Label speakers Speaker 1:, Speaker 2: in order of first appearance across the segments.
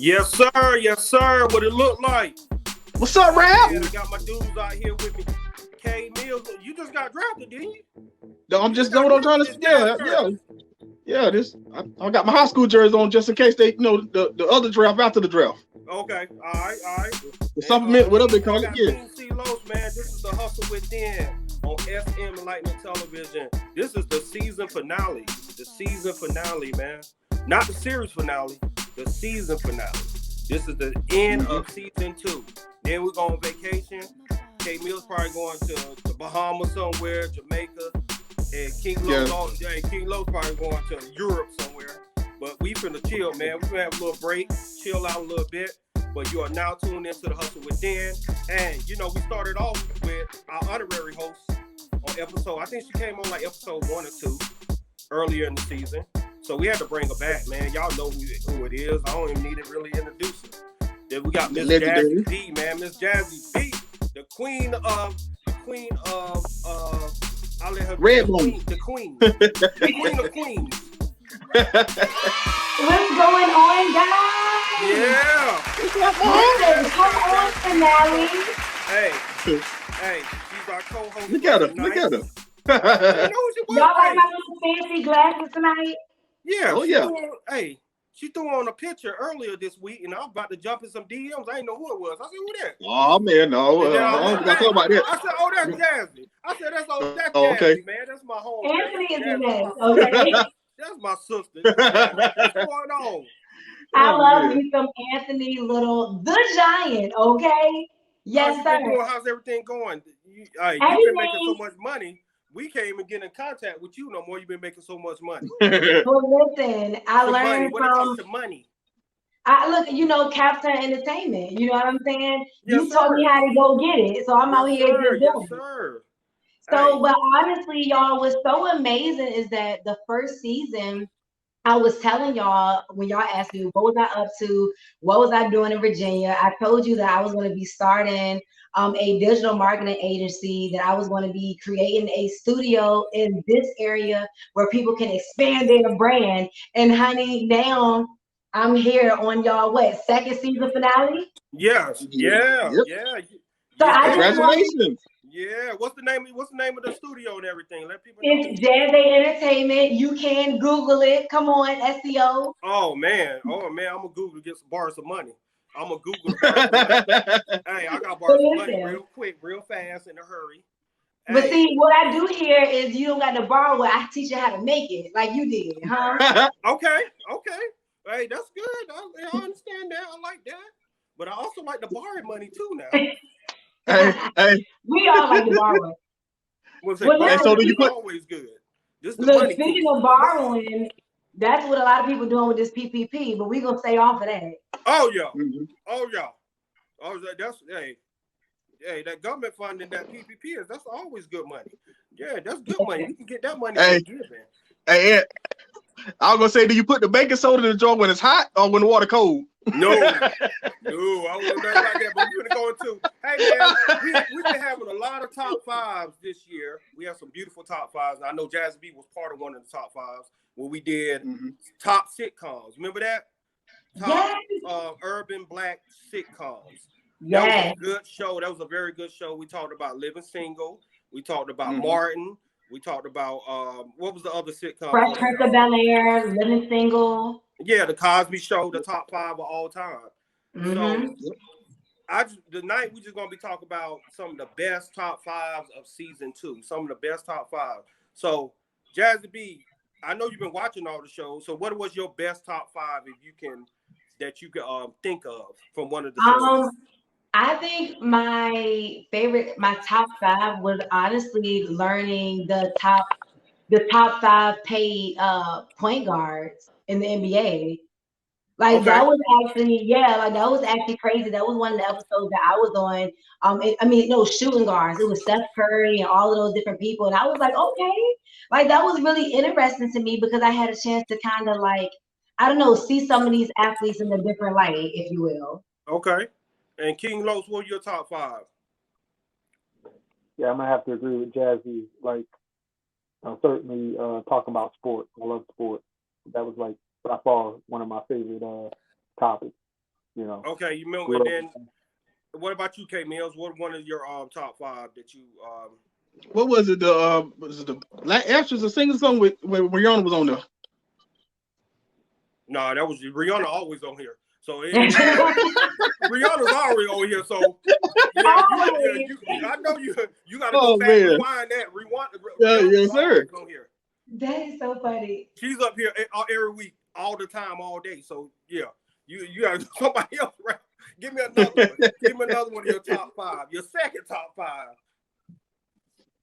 Speaker 1: Yes, sir. Yes, sir. What it look like?
Speaker 2: What's up, Rap?
Speaker 1: Man, I got my dudes out here with me. K Mills, you just got drafted, didn't you?
Speaker 2: No, I'm
Speaker 1: You
Speaker 2: just
Speaker 1: got
Speaker 2: doing what I'm trying
Speaker 1: drafted
Speaker 2: to.
Speaker 1: this past
Speaker 2: Yeah.
Speaker 1: term.
Speaker 2: This I got my high school jersey on just in case they, the other draft after the draft.
Speaker 1: Okay, all right.
Speaker 2: The supplement, whatever they call
Speaker 1: I
Speaker 2: it.
Speaker 1: got
Speaker 2: Yeah.
Speaker 1: King C. Los, man. This is the Hustle Within on SM Enlightenment Television. This is the season finale. The season finale, man. Not the series finale, the season finale. This is the end of season 2. Then we're going on vacation. K Mills probably going to the Bahamas somewhere, Jamaica. And King Lo's probably going to Europe somewhere. But we finna chill, man. We finna have a little break, chill out a little bit. But you are now tuned into the Hustle Within. And, we started off with our honorary host on episode, I think she came on like episode 1 or 2 earlier in the season. So we had to bring her back, man. Y'all know who it is. I don't even need to really introduce her. Then we got Miss Jazzy B, man. Miss Jazzy B, the queen of, I'll let her
Speaker 2: Red
Speaker 1: the queen of queens.
Speaker 3: What's going on, guys?
Speaker 1: Yeah.
Speaker 3: Listen, come on, finale.
Speaker 1: Hey, she's our co-host.
Speaker 2: Look at her.
Speaker 3: Y'all like my little fancy glasses tonight?
Speaker 1: Yeah.
Speaker 2: Oh, yeah.
Speaker 1: She threw on a picture earlier this week, and I was about to jump in some DMs. I didn't know who it was. I said, who that?
Speaker 2: Oh, man, no. I don't talk about that.
Speaker 1: I said, oh, that's Jazzy. I said, that's Jazzy,
Speaker 2: okay.
Speaker 1: man. That's my home.
Speaker 3: Anthony is in
Speaker 1: Jazzy.
Speaker 3: this, okay?
Speaker 1: That's my sister. What's going on?
Speaker 3: I love me some Anthony Little, the Giant, okay? Yes, sir.
Speaker 1: How's everything going? You've been making so much money. We can't even get in contact with you no more. You've been making so much money.
Speaker 3: Well, listen, I learned
Speaker 1: when it comes to money.
Speaker 3: Captain Entertainment. You know what I'm saying?
Speaker 1: Yes,
Speaker 3: you told me how to go get it, so I'm out here just doing it.
Speaker 1: Sir.
Speaker 3: So, but honestly, y'all, what's so amazing is that the first season, I was telling y'all when y'all asked me what was I up to, what was I doing in Virginia, I told you that I was going to be starting a digital marketing agency, that I was going to be creating a studio in this area where people can expand their brand. And honey, now I'm here on y'all second season finale?
Speaker 1: Yes. Yeah.
Speaker 3: So
Speaker 2: Congratulations.
Speaker 1: Yeah, what's the name of the studio and everything? Let people know.
Speaker 3: It's Jazzy Entertainment. You can Google it. Come on, SEO.
Speaker 1: Oh man, I'm gonna Google to get some borrow some money. I'm gonna Google to borrow some money. Hey, I gotta borrow some money real quick, real fast, in a hurry.
Speaker 3: But see, what I do here is you don't got to borrow it. I teach you how to make it, like you did, huh?
Speaker 1: Okay. Hey, that's good. I understand that. I like that. But I also like to borrow money too now.
Speaker 2: Hey.
Speaker 3: We all like to borrow.
Speaker 1: So do you put always good.
Speaker 3: Look, speaking of borrowing, that's what a lot of people doing with this PPP, but we're gonna stay off of that.
Speaker 1: Oh yeah. Oh, that's that government funding, that PPP that's always good money. Yeah, that's good money. You can get that money for giving.
Speaker 2: Hey, I was gonna say, do you put the baking soda in the jar when it's hot or when the water cold?
Speaker 1: No, I wouldn't know like that, but we're gonna go into. Hey man, we've been having a lot of top fives this year. We have some beautiful top fives. I know Jazzy B was part of one of the top fives where we did top sitcoms. Remember that? Top urban black sitcoms. That was a good show. That was a very good show. We talked about Living Single. We talked about Martin. We talked about what was the other sitcom?
Speaker 3: Fresh Prince of Bel-Air, Living Single.
Speaker 1: Yeah, the Cosby Show, the top 5 of all time. So tonight we just gonna be talking about some of the best top 5s of season 2. Some of the best top 5. So Jazzy B, I know you've been watching all the shows. So what was your best top 5 that you can think of from one of the shows?
Speaker 3: I think my top 5 was honestly learning the top 5 paid point guards in the NBA. That was actually, that was actually crazy. That was one of the episodes that I was on. Shooting guards. It was Steph Curry and all of those different people. And I was like, okay. That was really interesting to me because I had a chance to kind of see some of these athletes in a different light, if you will.
Speaker 1: Okay. And King Los, what are your top 5?
Speaker 4: Yeah, I'm gonna have to agree with Jazzy. Certainly talking about sports. I love sports. That was by far one of my favorite topics. you know.
Speaker 1: Okay, you remember, and then what about you, K Mills? What one of your top 5 that you
Speaker 2: What was it? The Actress or Singer song with when Rihanna was on there?
Speaker 1: No, that was Rihanna always on here. So Rihanna's already on here. So yeah, I know you got to go back, rewind that,
Speaker 2: Yes, sir.
Speaker 1: On here.
Speaker 3: That is so funny.
Speaker 1: She's up here every week, all the time, all day. So yeah, you got somebody else. Right? Give me another one. Give me another one of your top 5. Your second top 5.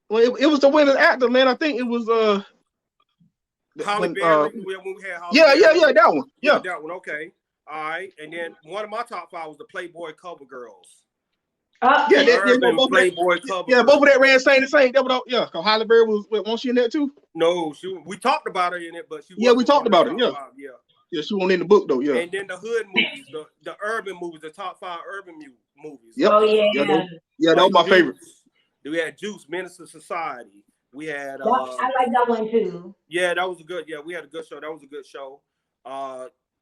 Speaker 2: Well, it was the winning actor, man. I think it was
Speaker 1: Holly Berry. When we had Holly
Speaker 2: Berry.
Speaker 1: Yeah,
Speaker 2: that one. Yeah,
Speaker 1: that one. Okay, all right. And then one of my top 5 was the Playboy cover girls.
Speaker 2: Both
Speaker 1: Playboy cover.
Speaker 2: Yeah, both of that ran the same. Yeah, because Holly Berry wasn't she in that too?
Speaker 1: No, we talked about her in it, but she.
Speaker 2: Yeah, we talked about it. Yeah.
Speaker 1: 5, yeah.
Speaker 2: Yeah, she wasn't in the book though. Yeah.
Speaker 1: And then the hood movies, the urban movies, the top 5 urban movies.
Speaker 2: Yep.
Speaker 3: Oh yeah.
Speaker 2: Yeah, that was my favorite.
Speaker 1: We had Juice, Menace to Society. We had.
Speaker 3: I like that one too.
Speaker 1: Yeah, that was a good. Yeah, we had a good show. That was a good show.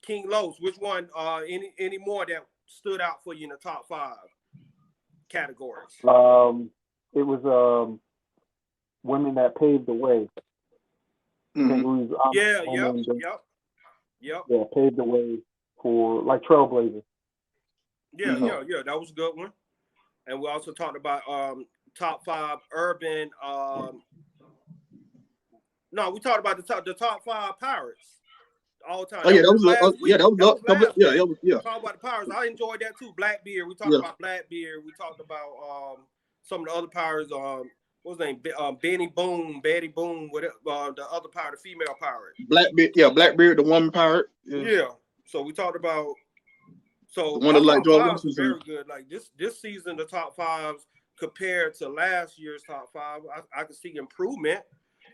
Speaker 1: King Los. Which one? Any more that stood out for you in the top 5 categories?
Speaker 4: It was Women That Paved the Way.
Speaker 2: Mm-hmm.
Speaker 1: Yep.
Speaker 4: Yeah, paved the way for like trailblazers.
Speaker 1: Yeah, yeah. That was a good one. And we also talked about top 5 urban. No, we talked about the top 5 pirates all the time.
Speaker 2: Oh yeah, that was yeah.
Speaker 1: Talk about the pirates. I enjoyed that too. Blackbeard. We talked about Blackbeard. We talked about some of the other pirates. What's his name? Betty Boom, whatever. The other pirate, the female pirate.
Speaker 2: Blackbeard, the woman pirate.
Speaker 1: Yeah. So we talked about. So
Speaker 2: the one that like George
Speaker 1: very good. Like this season, the top 5s compared to last year's top 5, I could see improvement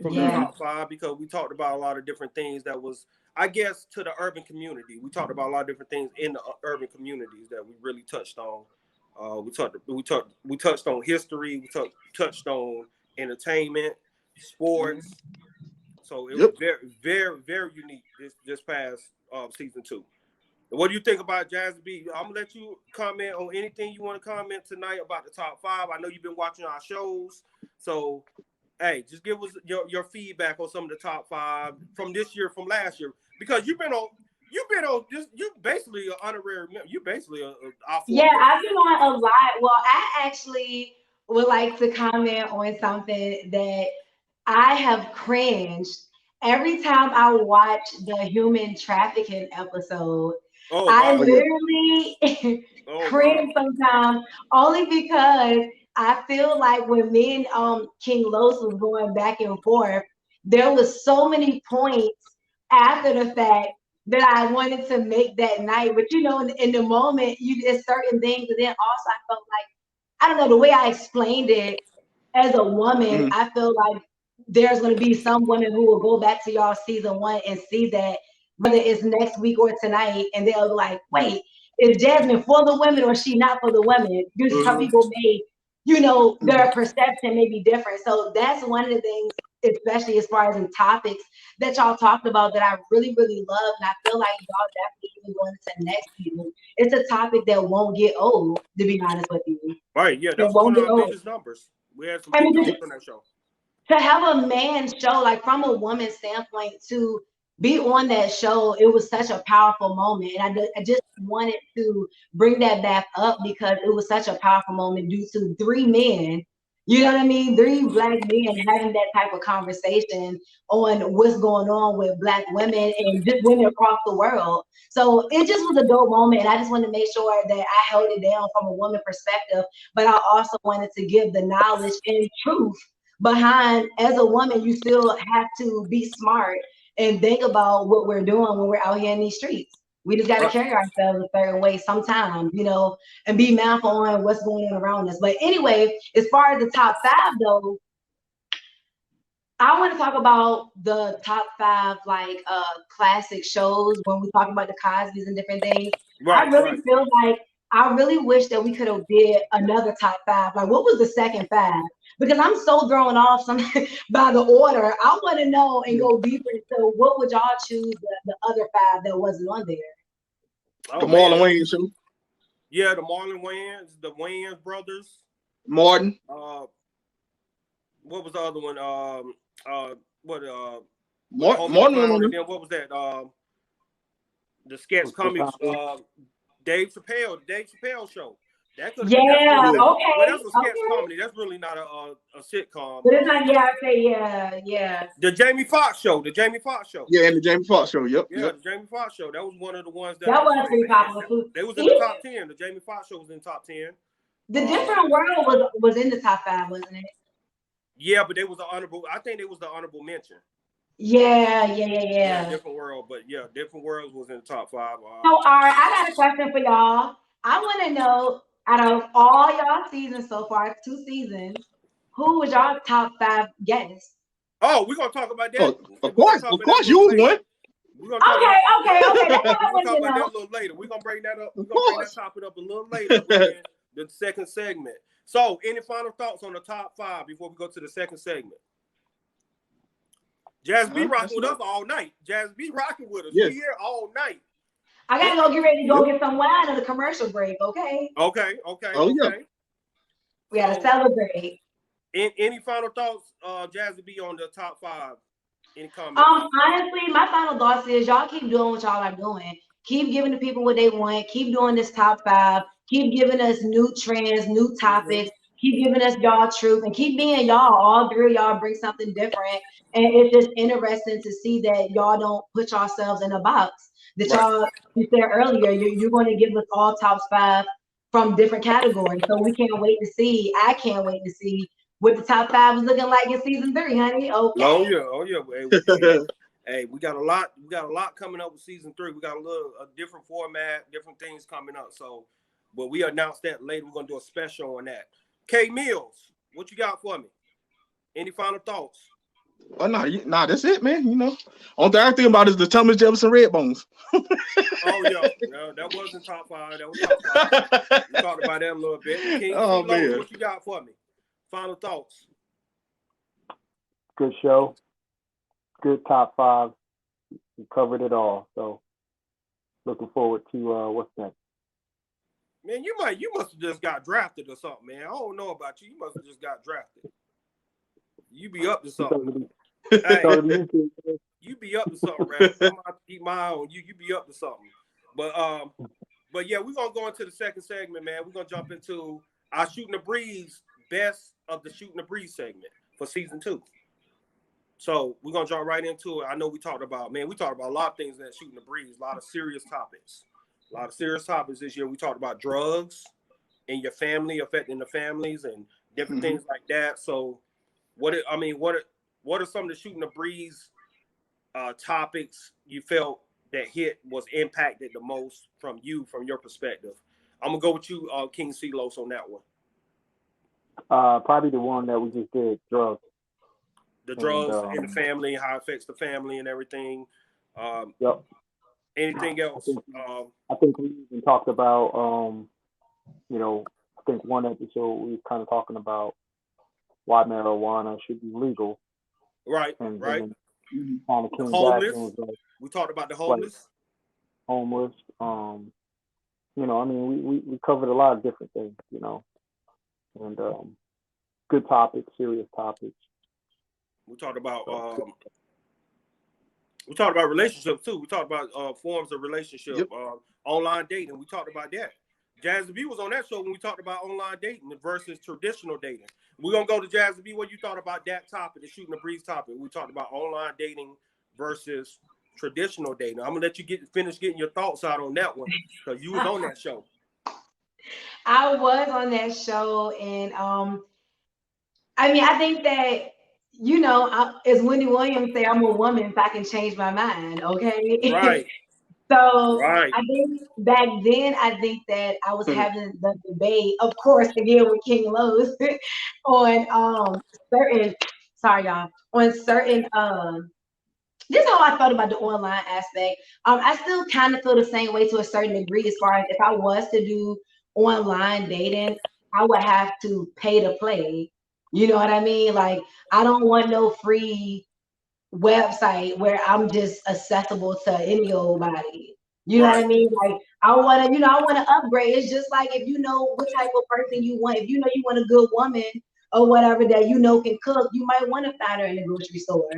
Speaker 1: from the top 5 because we talked about a lot of different things that was, I guess, to the urban community. We talked about a lot of different things in the urban communities that we really touched on. We touched on history. We touched on entertainment, sports. So it was very, very, very unique this past season 2. What do you think about Jazzy B? I'm gonna let you comment on anything you want to comment tonight about the top 5. I know you've been watching our shows, so hey, just give us your feedback on some of the top 5 from this year, from last year, because you've been on this. You basically an honorary member. You basically
Speaker 3: I've been on a lot. Well, I actually would like to comment on something that I have cringed every time I watch the human trafficking episode. I literally cringe sometimes, only because I feel like when me and King Los was going back and forth, there was so many points after the fact that I wanted to make that night. But in the moment, you did certain things, and then also I felt like, I don't know, the way I explained it as a woman, I feel like there's going to be some women who will go back to y'all season 1 and see that, whether it's next week or tonight, and they'll be like, wait, is Jasmine for the women or is she not for the women? This is how people may, their perception may be different. So that's one of the things, especially as far as in topics that y'all talked about, that I really, really love. And I feel like y'all definitely even going into next season. It's a topic that won't get old, to be honest with you.
Speaker 1: Right, yeah, that's one of our biggest numbers. We had some big numbers on that show.
Speaker 3: To have a man show, like from a woman's standpoint, to be on that show, it was such a powerful moment. And I just wanted to bring that back up because it was such a powerful moment due to 3 men, 3 Black men having that type of conversation on what's going on with Black women and just women across the world. So it just was a dope moment. And I just wanted to make sure that I held it down from a woman perspective, but I also wanted to give the knowledge and truth behind, as a woman, you still have to be smart and think about what we're doing when we're out here in these streets. We just got to carry ourselves a certain way sometimes, and be mindful on what's going on around us. But anyway, as far as the top 5 though, I want to talk about the top 5 like classic shows when we talk about the Cosbys and different things. I really feel like I really wish that we could have did another top 5. Like, what was the second 5? Because I'm so thrown off by the order. I want to know and go deeper into what would y'all choose the other 5 that wasn't on there.
Speaker 2: The Marlon Wayans show.
Speaker 1: Yeah, the Wayans brothers.
Speaker 2: Martin.
Speaker 1: What was the other one? What with
Speaker 2: Martin
Speaker 1: Homie the
Speaker 2: went on
Speaker 1: Clown, and
Speaker 2: there.
Speaker 1: then what was that? The sketch comics. Dave Chappelle show. That could.
Speaker 3: Yeah,
Speaker 1: That's really.
Speaker 2: Yeah.
Speaker 3: okay,
Speaker 1: Well, that's a sketch
Speaker 3: okay.
Speaker 1: comedy. That's really not a sitcom.
Speaker 3: But it's not, yeah, okay, yeah.
Speaker 1: The Jamie Foxx show. The Jamie Foxx show.
Speaker 2: Yeah, and the Jamie Foxx show. Yep.
Speaker 1: Yeah,
Speaker 2: Yep.
Speaker 1: the Jamie Foxx show. That was one of the ones that
Speaker 3: That was pretty popular too.
Speaker 1: They was in the top 10. The Jamie Foxx show was in the top 10.
Speaker 3: The Different World was in the top 5, wasn't it?
Speaker 1: Yeah, but they was the honorable. I think it was the honorable mention.
Speaker 3: Yeah.
Speaker 1: Different World, but yeah, Different Worlds was in the top 5.
Speaker 3: So, all right, I got a question for y'all. I want to know, out of all y'all seasons so far, 2 seasons, who was y'all top 5 guests?
Speaker 1: Oh, we're gonna talk about that.
Speaker 2: Oh, of course, you was one.
Speaker 3: Okay. That's what I
Speaker 1: We'll
Speaker 3: want
Speaker 1: talk
Speaker 3: to
Speaker 1: about that
Speaker 3: know.
Speaker 1: a little later. We're gonna bring that up. We're gonna bring that topic up a little later in the second segment. So, any final thoughts on the top 5 before we go to the second segment? Jazz B rocking with us all night. Jazz B rocking with us.
Speaker 2: Yes.
Speaker 1: We here all night.
Speaker 3: I gotta go get ready to go get some wine at the commercial break. Okay.
Speaker 1: Okay.
Speaker 2: Oh, yeah.
Speaker 3: We gotta celebrate.
Speaker 1: Any final thoughts, Jazzy B, on the top 5? Any comments?
Speaker 3: Honestly, my final thoughts is y'all keep doing what y'all are doing. Keep giving the people what they want. Keep doing this top 5. Keep giving us new trends, new topics. Keep giving us y'all truth, and keep being y'all. All 3 of y'all bring something different, and it's just interesting to see that y'all don't put yourselves in a box. That y'all, you said earlier, you're going to give us all top 5 from different categories. So we can't wait to see. I can't wait to see what the top 5 is looking like in season 3, honey. Okay.
Speaker 1: Oh yeah. Hey, we got a lot. We got a lot coming up with season 3. We got a different format, different things coming up. So, but we announced that later. We're gonna do a special on that. K Mills, what you got for me? Any final thoughts?
Speaker 2: Oh no, that's it, man. You know, only thing I think about is the Thomas Jefferson Red Bones.
Speaker 1: Oh yeah, no, that wasn't top 5. That was top 5. We talked about that a little bit. King
Speaker 2: man,
Speaker 1: what you got for me? Final thoughts.
Speaker 4: Good show. Good top 5. We covered it all. So looking forward to what's next.
Speaker 1: Man, you must have just got drafted or something, man. I don't know about you. You must have just got drafted. You be up to something. Hey, you be up to something, man. I'm about to keep my eye on you. You be up to something. But yeah, we're gonna go into the second segment, man. We're gonna jump into our Shooting the Breeze best of the Shooting the Breeze segment for season 2. So we're gonna jump right into it. I know we talked about a lot of things that Shooting the Breeze, a lot of serious topics. A lot of serious topics this year. We talked about drugs in your family, affecting the families and different things like that. So what are some of the Shooting the Breeze topics you felt that was impacted the most from your perspective? I'm gonna go with you, King Celos, on that one.
Speaker 4: Probably the one that we just did, drugs.
Speaker 1: The drugs in the family, how it affects the family and everything.
Speaker 4: Yep.
Speaker 1: Anything else?
Speaker 4: I think we even talked about, I think one episode we were kind of talking about why marijuana should be legal.
Speaker 1: Right,
Speaker 4: and
Speaker 1: right.
Speaker 4: Kind of came
Speaker 1: homeless.
Speaker 4: back and
Speaker 1: we talked about the homeless.
Speaker 4: Homeless. We covered a lot of different things, and good topics, serious topics.
Speaker 1: We talked about relationships too. We talked about forms of relationship, online dating. We talked about that. Jazzy B was on that show when we talked about online dating versus traditional dating. We're gonna go to Jazzy B. What you thought about that topic, the Shooting the Breeze topic? We talked about online dating versus traditional dating. I'm gonna let you finish getting your thoughts out on that one because you was on that show.
Speaker 3: I was on that show, and I think that as Wendy Williams say, I'm a woman, so I can change my mind. Okay.
Speaker 1: Right.
Speaker 3: So I think back then, I think that I was having the debate, of course, again with King Lowe's on certain. Sorry, y'all. On certain. This is how I felt about the online aspect. I still kind of feel the same way to a certain degree as far as if I was to do online dating, I would have to pay to play. You know what I mean? Like, I don't want no free website where I'm just accessible to any old body. You know what I mean? Like, I want to, I want to upgrade. It's just like if you know what type of person you want, if you know you want a good woman or whatever that can cook, you might want to find her in the grocery store.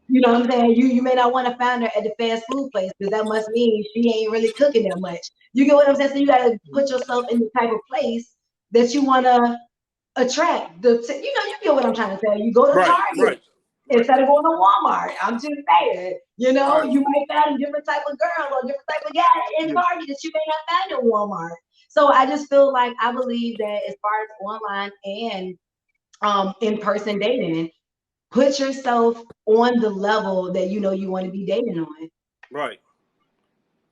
Speaker 3: You know what I'm saying? You may not want to find her at the fast food place because that must mean she ain't really cooking that much. You get what I'm saying? So you got to put yourself in the type of place that you want to attract. You get what I'm trying to tell you. Go to Target instead of going to Walmart. I'm just saying, you might find a different type of girl or a different type of guy in Target that you may not find in Walmart. So I just feel like I believe that as far as online and in-person dating, put yourself on the level that you want to be dating on.
Speaker 1: Right.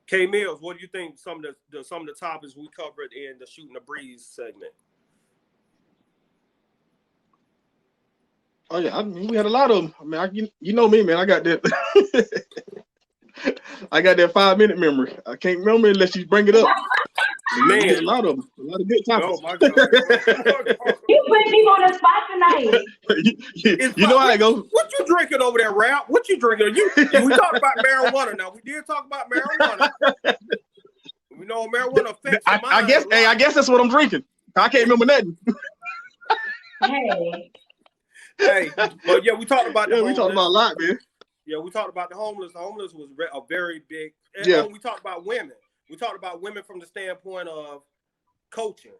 Speaker 1: K Mills, what do you think some of the topics we covered in the Shooting the Breeze segment?
Speaker 2: Oh yeah, I mean, we had a lot of them. I mean, you know me, man. I got that. I got that 5-minute memory. I can't remember unless you bring it up. Man, a lot of them, a lot of good topics.
Speaker 1: Oh my God!
Speaker 3: You put me on the spot tonight.
Speaker 2: you know how it goes.
Speaker 1: What you drinking over there, Ralph? What you drinking? We talked about marijuana. Now we did talk about marijuana. We know marijuana affects the mind.
Speaker 2: I guess that's what I'm drinking. I can't remember nothing.
Speaker 3: Hey,
Speaker 1: but yeah, we talked about
Speaker 2: we talked about a lot, man.
Speaker 1: Yeah, we talked about the homeless. The homeless was a very big. And we talked about women. We talked about women from the standpoint of coaching,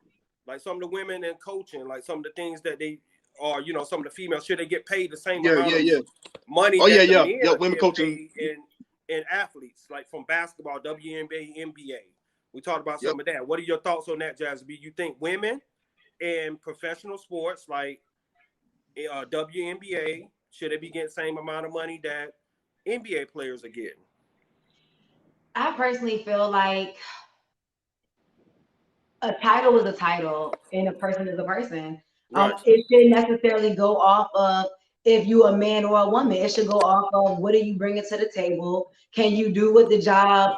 Speaker 1: like some of the women in coaching, like some of the things that they are, some of the females, should they get paid the same amount of money?
Speaker 2: Oh yeah, women coaching
Speaker 1: and athletes, like from basketball, WNBA, NBA. We talked about some of that. What are your thoughts on that, Jazzy? You think women in professional sports like WNBA, should they be getting the same amount of money that NBA players are getting?
Speaker 3: I personally feel like a title is a title and a person is a person.
Speaker 1: Right.
Speaker 3: It shouldn't necessarily go off of if you're a man or a woman. It should go off of what are you bringing to the table? Can you do what the job,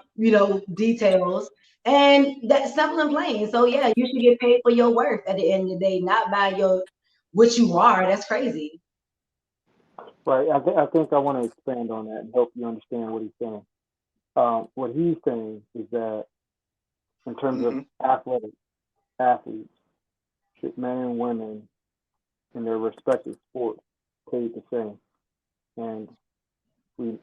Speaker 3: details? And that's simple and plain. So yeah, you should get paid for your worth at the end of the day, not by what you are. That's crazy.
Speaker 4: Right. I think I want to expand on that and help you understand what he's saying. What he's saying is that in terms of athletes, should men and women in their respective sports paid the same? And
Speaker 3: okay.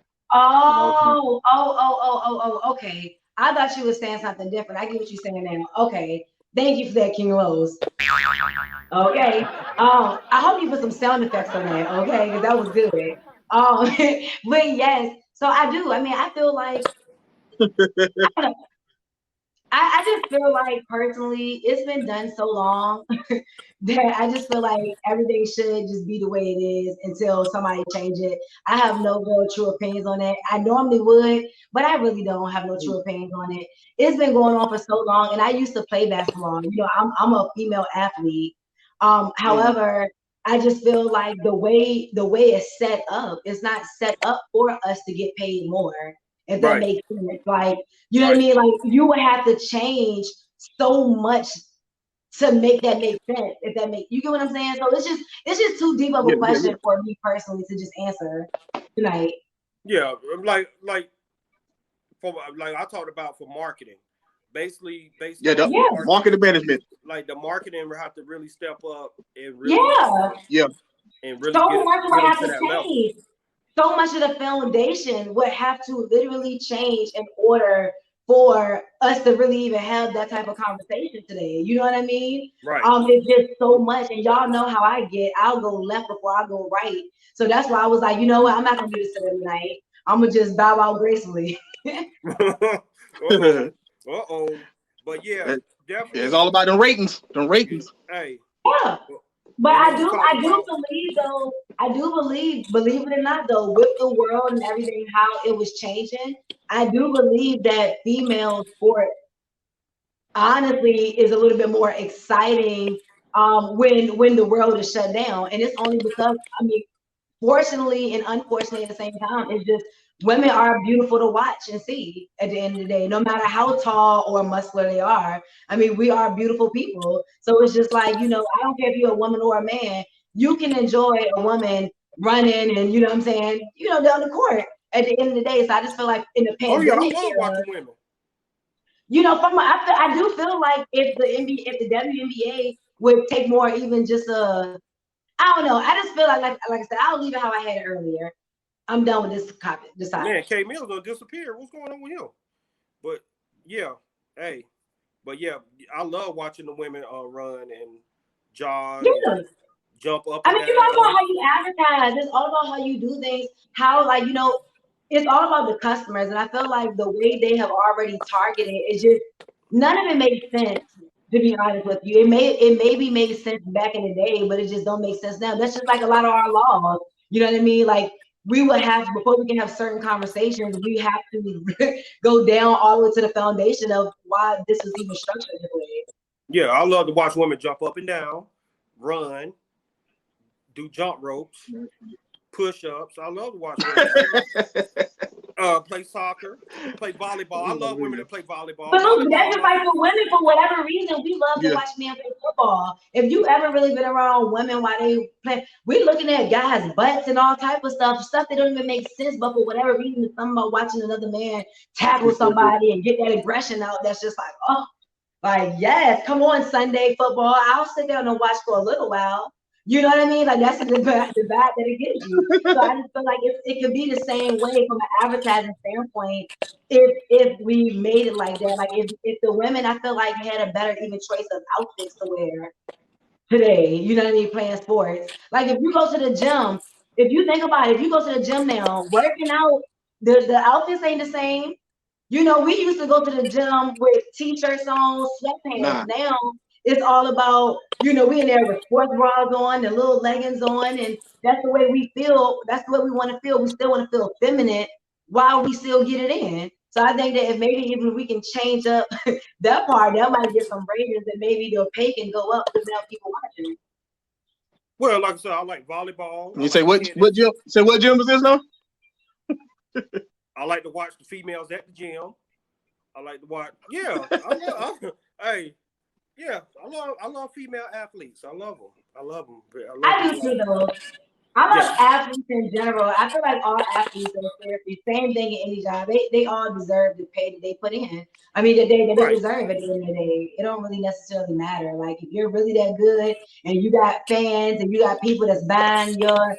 Speaker 3: I thought you were saying something different. I get what you're saying now. Okay. Thank you for that, King Rose. Okay. I hope you put some sound effects on that, okay? Because that was good. But yes, so I do. I mean, I feel like I just feel like personally, it's been done so long that I just feel like everything should just be the way it is until somebody change it. I have no real true opinions on that. I normally would, but I really don't have no true opinions on it. It's been going on for so long, and I used to play basketball. I'm a female athlete. However, I just feel like the way it's set up, it's not set up for us to get paid more. If that makes sense, like what I mean, like you would have to change so much to make that make sense. If that you get what I'm saying? So it's just too deep of a question for me personally to just answer tonight.
Speaker 1: Yeah, like I talked about for marketing, basically
Speaker 2: marketing management.
Speaker 1: Like the marketing will have to really step up and really and really
Speaker 3: so
Speaker 1: get
Speaker 3: much will have to
Speaker 1: that
Speaker 3: change.
Speaker 1: level.
Speaker 3: So much of the foundation would have to literally change in order for us to really even have that type of conversation today. You know what I mean?
Speaker 1: Right.
Speaker 3: It's just so much, and y'all know how I get. I'll go left before I go right. So that's why I was like, you know what? I'm not gonna do this tonight. I'm gonna just bow out gracefully.
Speaker 1: Uh-oh. But yeah, definitely.
Speaker 2: It's all about the ratings. The ratings.
Speaker 1: Hey.
Speaker 3: Yeah. But I do believe though, believe it or not though, with the world and everything, how it was changing, I do believe that female sport honestly is a little bit more exciting when the world is shut down. And it's only because, I mean, fortunately and unfortunately at the same time, it's just women are beautiful to watch and see at the end of the day, no matter how tall or muscular they are. I mean, we are beautiful people. So it's just like, I don't care if you're a woman or a man, you can enjoy a woman running and, what I'm saying, down the court at the end of the day. So I just feel like in the pandemic
Speaker 1: I love watching women.
Speaker 3: you know, I do feel like if the WNBA would take more, even just I don't know. I just feel like I said, I'll leave it how I had it earlier. I'm done with this topic.
Speaker 1: Man, K Mill's gonna disappear. What's going on with him? But yeah, hey, but yeah, I love watching the women run and jog
Speaker 3: Yeah.
Speaker 1: and jump up
Speaker 3: I
Speaker 1: and
Speaker 3: mean, it's all about
Speaker 1: down.
Speaker 3: how you advertise. It's all about how you do things. How, like, you know, it's all about the customers. And I feel like the way they have already targeted, it's just none of it makes sense. To be honest with you, it maybe made sense back in the day, but it just don't make sense now. That's just like a lot of our laws. You know what I mean? Like we would have before we can have certain conversations, we have to go down all the way to the foundation of why this was even structured this way.
Speaker 1: Yeah, I love to watch women jump up and down, run, do jump ropes, push-ups. I love to watch women play soccer, play volleyball. I love women that play volleyball.
Speaker 3: But look, that's
Speaker 1: Volleyball,
Speaker 3: just like for women, for whatever reason, we love to watch men play football. If you ever really been around women while they play, we're looking at guys' butts and all type of stuff that don't even make sense. But for whatever reason, it's something about watching another man tackle somebody and get that aggression out. That's just like, oh, like, yes, come on, Sunday football. I'll sit down and watch for a little while. You know what I mean? Like that's the vibe that it gives you. So I just feel like it could be the same way from an advertising standpoint if we made it like that. Like if the women, I feel like had a better even choice of outfits to wear today. You know what I mean? Playing sports. Like if you go to the gym, if you think about it, if you go to the gym now, working out, the outfits ain't the same. You know, we used to go to the gym with t-shirts on, sweatpants. Now it's all about, you know, we in there with sports bras on, the little leggings on, and that's the way we feel. That's the way we want to feel. We still want to feel feminine while we still get it in. So I think that if maybe even we can change up that part, that might get some ratings and maybe the pay can go up because now people watching.
Speaker 1: well, like I said, I like volleyball.
Speaker 2: You say what gym? Say what gym is this now?
Speaker 1: I like to watch the females at the gym. I like to watch. Yeah, hey, yeah, I love female athletes. I love them.
Speaker 3: I do too, though. I love athletes in general. I feel like all athletes are seriously same thing in any job. They all deserve the pay that they put in. I mean, that they deserve at the end of the day. It don't really necessarily matter. Like if you're really that good and you got fans and you got people that's buying your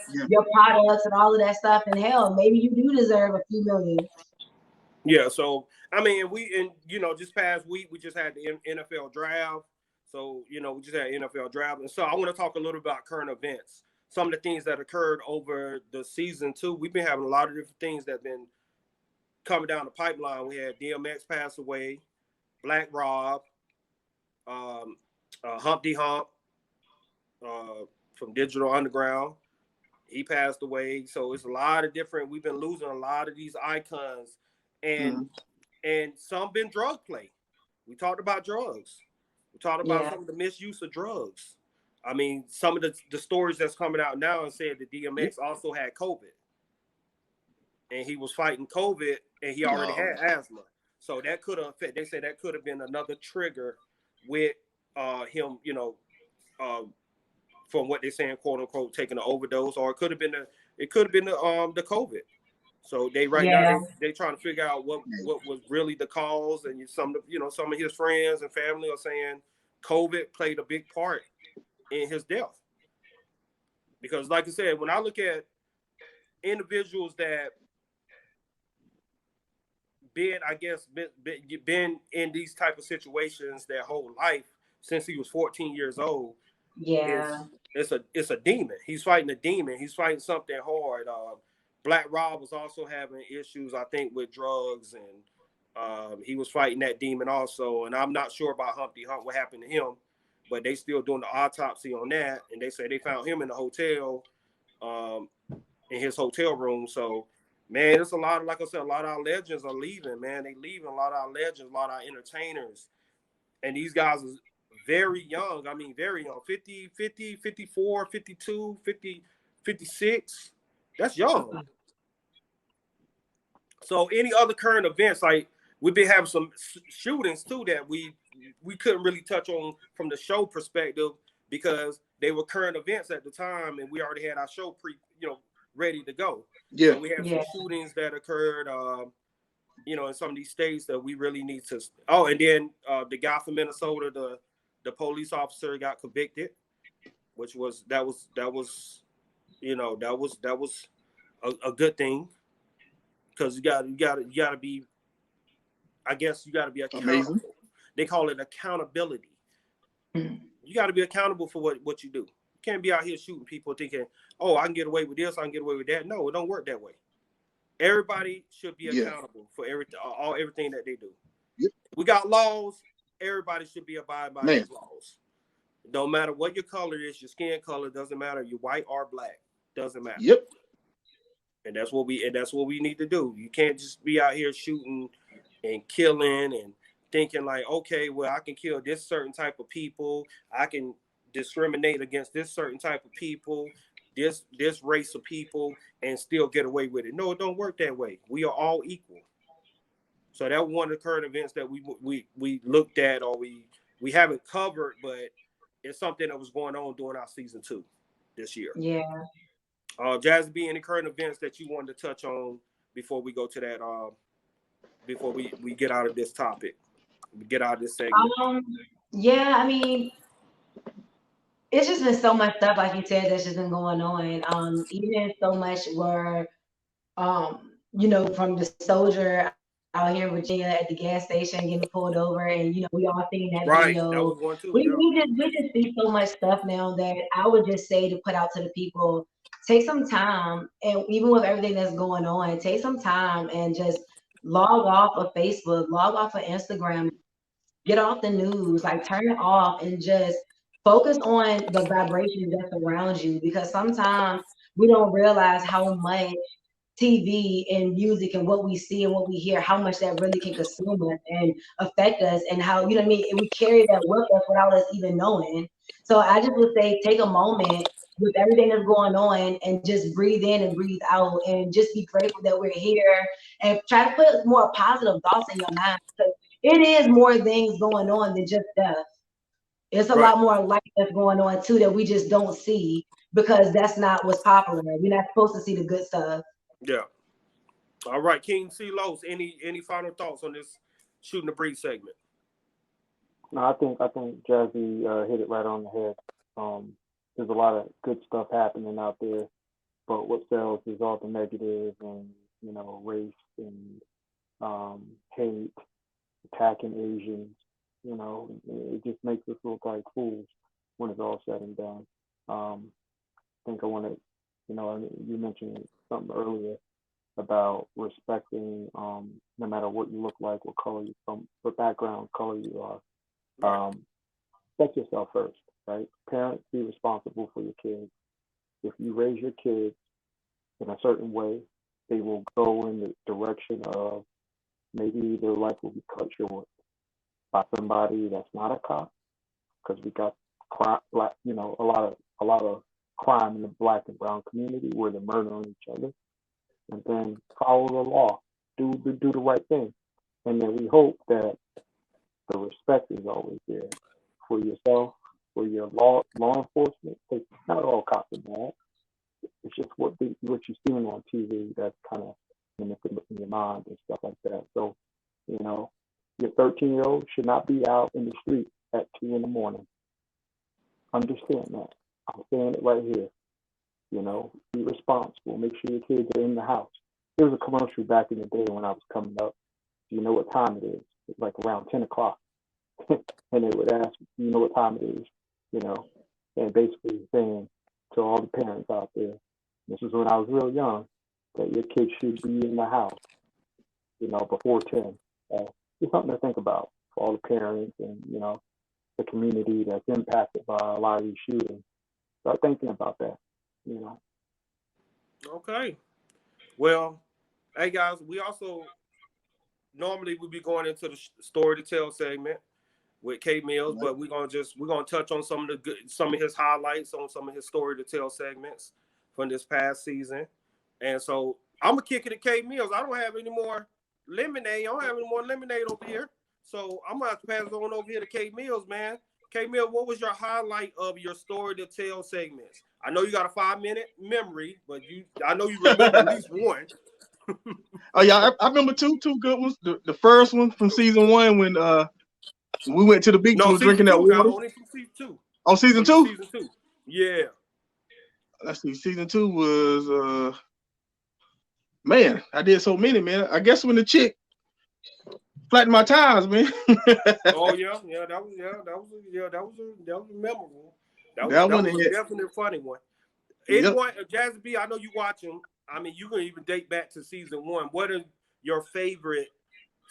Speaker 3: products and all of that stuff, and hell, maybe you do deserve a few million.
Speaker 1: Yeah. So I mean, just past week we just had the NFL draft. So we just had NFL draft, and so I want to talk a little about current events. Some of the things that occurred over the season too. We've been having a lot of different things that have been coming down the pipeline. We had DMX pass away, Black Rob, Humpty Hump from Digital Underground. He passed away. So it's a lot of different. We've been losing a lot of these icons, and some been drug play. We talked about drugs. We talked about some of the misuse of drugs. I mean, some of the stories that's coming out now and said that DMX also had COVID. And he was fighting COVID and he already had asthma. So that could have, they say that could have been another trigger with him, from what they're saying, quote unquote, taking an overdose, or it could have been the COVID. So they now they trying to figure out what was really the cause, and some of his friends and family are saying COVID played a big part in his death. Because like I said, when I look at individuals that been in these type of situations their whole life since he was 14 years old, it's a demon. He's fighting a demon. He's fighting something hard. Black Rob was also having issues, I think, with drugs, and he was fighting that demon also. And I'm not sure about Humpty Hump, what happened to him, but they still doing the autopsy on that, and they say they found him in the hotel, in his hotel room. So, man, it's a lot of, like I said, a lot of our legends are leaving, man. They leaving a lot of our legends, a lot of our entertainers. And these guys are very young. I mean, very young, 50, 54, 52, 50, 56. That's young. So any other current events, like we've been having some shootings too that we couldn't really touch on from the show perspective because they were current events at the time, and we already had our show ready to go. Yeah, so we had some shootings that occurred. you know, in some of these states that we really need to. Oh, and then the guy from Minnesota, the police officer got convicted, which was you know, that was a good thing, because you got to be, I guess you got to be accountable.
Speaker 2: Amazing.
Speaker 1: They call it accountability. You got to be accountable for what you do. You can't be out here shooting people thinking, oh, I can get away with this, I can get away with that. No, it don't work that way. Everybody should be accountable for everything that they do.
Speaker 2: Yep.
Speaker 1: We got laws. Everybody should be abiding by those laws. Don't matter what your color is, your skin color doesn't matter. You're white or black, doesn't matter.
Speaker 2: Yep.
Speaker 1: And that's what we need to do. You can't just be out here shooting and killing and thinking like, okay, well, I can kill this certain type of people. I can discriminate against this certain type of people, this race of people, and still get away with it. No, it don't work that way. We are all equal. So that was one of the current events that we looked at, or we haven't covered, but it's something that was going on during our season 2 this year.
Speaker 3: Yeah.
Speaker 1: Jazzy, any current events that you wanted to touch on before we go to that, before we get out of this topic, get out of this segment?
Speaker 3: Yeah, I mean, it's just been so much stuff, like you said, that's just been going on. Even so much where, you know, from the soldier out here in Virginia at the gas station getting pulled over, and you know, we all seen that video.
Speaker 1: That was one too.
Speaker 3: We just see so much stuff now that I would just say to put out to the people, take some time, and even with everything that's going on, take some time and just log off of Facebook, log off of Instagram, get off the news, like turn it off and just focus on the vibration that's around you, because sometimes we don't realize how much TV and music and what we see and what we hear, how much that really can consume us and affect us, and how, you know what I mean, and we carry that with us without us even knowing. So I just would say take a moment with everything that's going on and just breathe in and breathe out, and just be grateful that we're here, and try to put more positive thoughts in your mind, because it is more things going on than just death. It's a lot more life that's going on too that we just don't see, because that's not what's popular. We're not supposed to see the good stuff.
Speaker 1: Yeah. All right, King C. Los, any final thoughts on this shooting the breeze segment?
Speaker 4: No, I think Jazzy hit it right on the head. There's a lot of good stuff happening out there, but what sells is all the negative and, you know, race and hate, attacking Asians. You know, it just makes us look like fools when it's all said and done. I think I want to, you know, you mentioned something earlier about respecting, no matter what you look like, what color you're from, what background, color you are. Respect yourself first, right? Parents, be responsible for your kids. If you raise your kids in a certain way, they will go in the direction of maybe their life will be cut short by somebody that's not a cop, because we got black, you know, a lot of crime in the black and brown community where they're murdering each other. And then follow the law, do the right thing, and then we hope that the respect is always there for yourself, for your law enforcement. Because not all cops are bad. It's just what you're seeing on TV that's kind of in your mind and stuff like that. So, you know, your 13-year-old should not be out in the street at 2 a.m. Understand that. I'm saying it right here. You know, be responsible. Make sure your kids are in the house. There was a commercial back in the day when I was coming up. Do you know what time it is? It's like around 10 o'clock. And they would ask, do you know what time it is? You know, and basically saying to all the parents out there, this is when I was real young, that your kids should be in the house, you know, before 10. It's something to think about for all the parents and, you know, the community that's impacted by a lot of these shootings. Start thinking about that, you know.
Speaker 1: Okay. Well, hey guys, we also normally we'd be going into the story to tell segment with K Mills, but we're gonna touch on some of his highlights on some of his story to tell segments from this past season. And so I'm gonna kick it to K Mills. I don't have any more lemonade. I don't have any more lemonade over here. So I'm gonna have to pass it on over here to K Mills, man. K Mills, what was your highlight of your story to tell segments? I know you got a 5-minute memory, but I know you remember at least one.
Speaker 2: Oh yeah, I remember two good ones. The first one from season 1 when we went to the beach and
Speaker 1: No,
Speaker 2: was
Speaker 1: season
Speaker 2: drinking that
Speaker 1: 2 now.
Speaker 2: water.
Speaker 1: Only from season 2.
Speaker 2: On season
Speaker 1: Only
Speaker 2: 2?
Speaker 1: Season 2. Yeah.
Speaker 2: Let's see. Season 2 was man, I did so many, man. I guess when the chick flattened my tires, man.
Speaker 1: Oh yeah, that was memorable.
Speaker 2: That
Speaker 1: That
Speaker 2: one
Speaker 1: was a
Speaker 2: hit.
Speaker 1: definite funny one.
Speaker 2: Yep.
Speaker 1: Anyone, Jazzy B, I know you watching. I mean, you can even date back to season 1. What are your favorite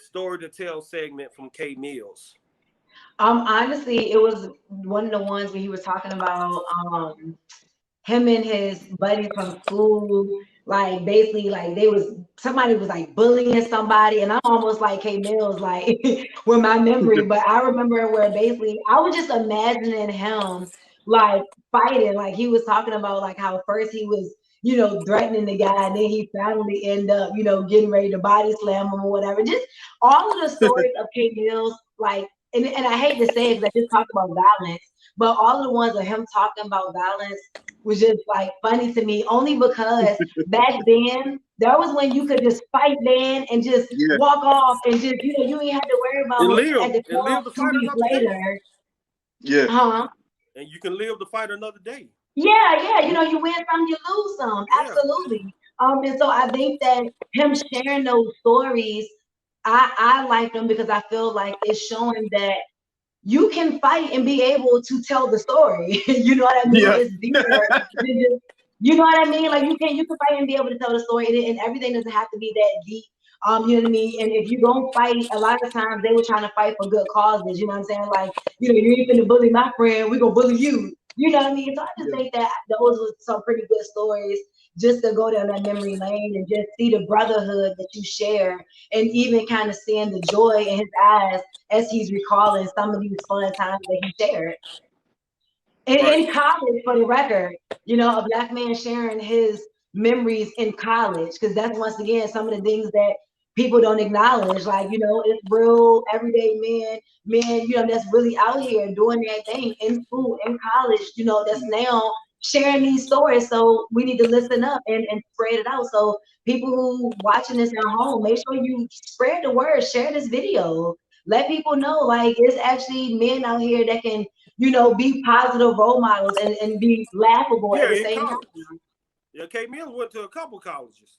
Speaker 1: story to tell segment from K Mills?
Speaker 3: Honestly, it was one of the ones where he was talking about him and his buddies from school, like basically like somebody was like bullying somebody, and I'm almost like K Mills, like with my memory, but I remember where basically I was just imagining him like fighting, like he was talking about like how first he was, threatening the guy, and then he finally end up, getting ready to body slam him or whatever. Just all of the stories of K Mills, like, and I hate to say it because I just talked about violence, but all of the ones of him talking about violence was just like funny to me, only because back then that was when you could just fight, man, and just
Speaker 2: Yeah.
Speaker 3: walk off and just, you ain't have to worry about
Speaker 1: And
Speaker 3: what you
Speaker 1: live,
Speaker 3: had to
Speaker 1: and live
Speaker 3: come
Speaker 1: to
Speaker 3: 2
Speaker 1: fight
Speaker 3: weeks
Speaker 1: another day.
Speaker 3: later.
Speaker 2: Yeah.
Speaker 3: Huh?
Speaker 1: And you can live to fight another day.
Speaker 3: Yeah, you win some, you lose some.
Speaker 1: Yeah.
Speaker 3: Absolutely. And so I think that him sharing those stories, I like them because I feel like it's showing that you can fight and be able to tell the story. You know what I mean?
Speaker 2: Yeah.
Speaker 3: It's deeper than just, you know what I mean? Like you can fight and be able to tell the story, and everything doesn't have to be that deep. You know what I mean? And if you don't fight, a lot of times they were trying to fight for good causes. You know what I'm saying? Like, you ain't finna bully my friend, we gonna bully you. You know what I mean? So I just
Speaker 2: Yeah.
Speaker 3: think that those were some pretty good stories just to go down that memory lane and just see the brotherhood that you share, and even kind of seeing the joy in his eyes as he's recalling some of these fun times that he shared.
Speaker 1: Right.
Speaker 3: In college, for the record, a black man sharing his memories in college, because that's once again some of the things that people don't acknowledge. Like, it's real everyday men, that's really out here doing their thing in school, in college, that's now sharing these stories. So we need to listen up and spread it out. So people who watching this at home, make sure you spread the word, share this video. Let people know, like, it's actually men out here that can, be positive role models and be laughable at
Speaker 1: Yeah,
Speaker 3: the
Speaker 1: in
Speaker 3: same
Speaker 1: college.
Speaker 3: time.
Speaker 1: Yeah, K Mills went to a couple colleges.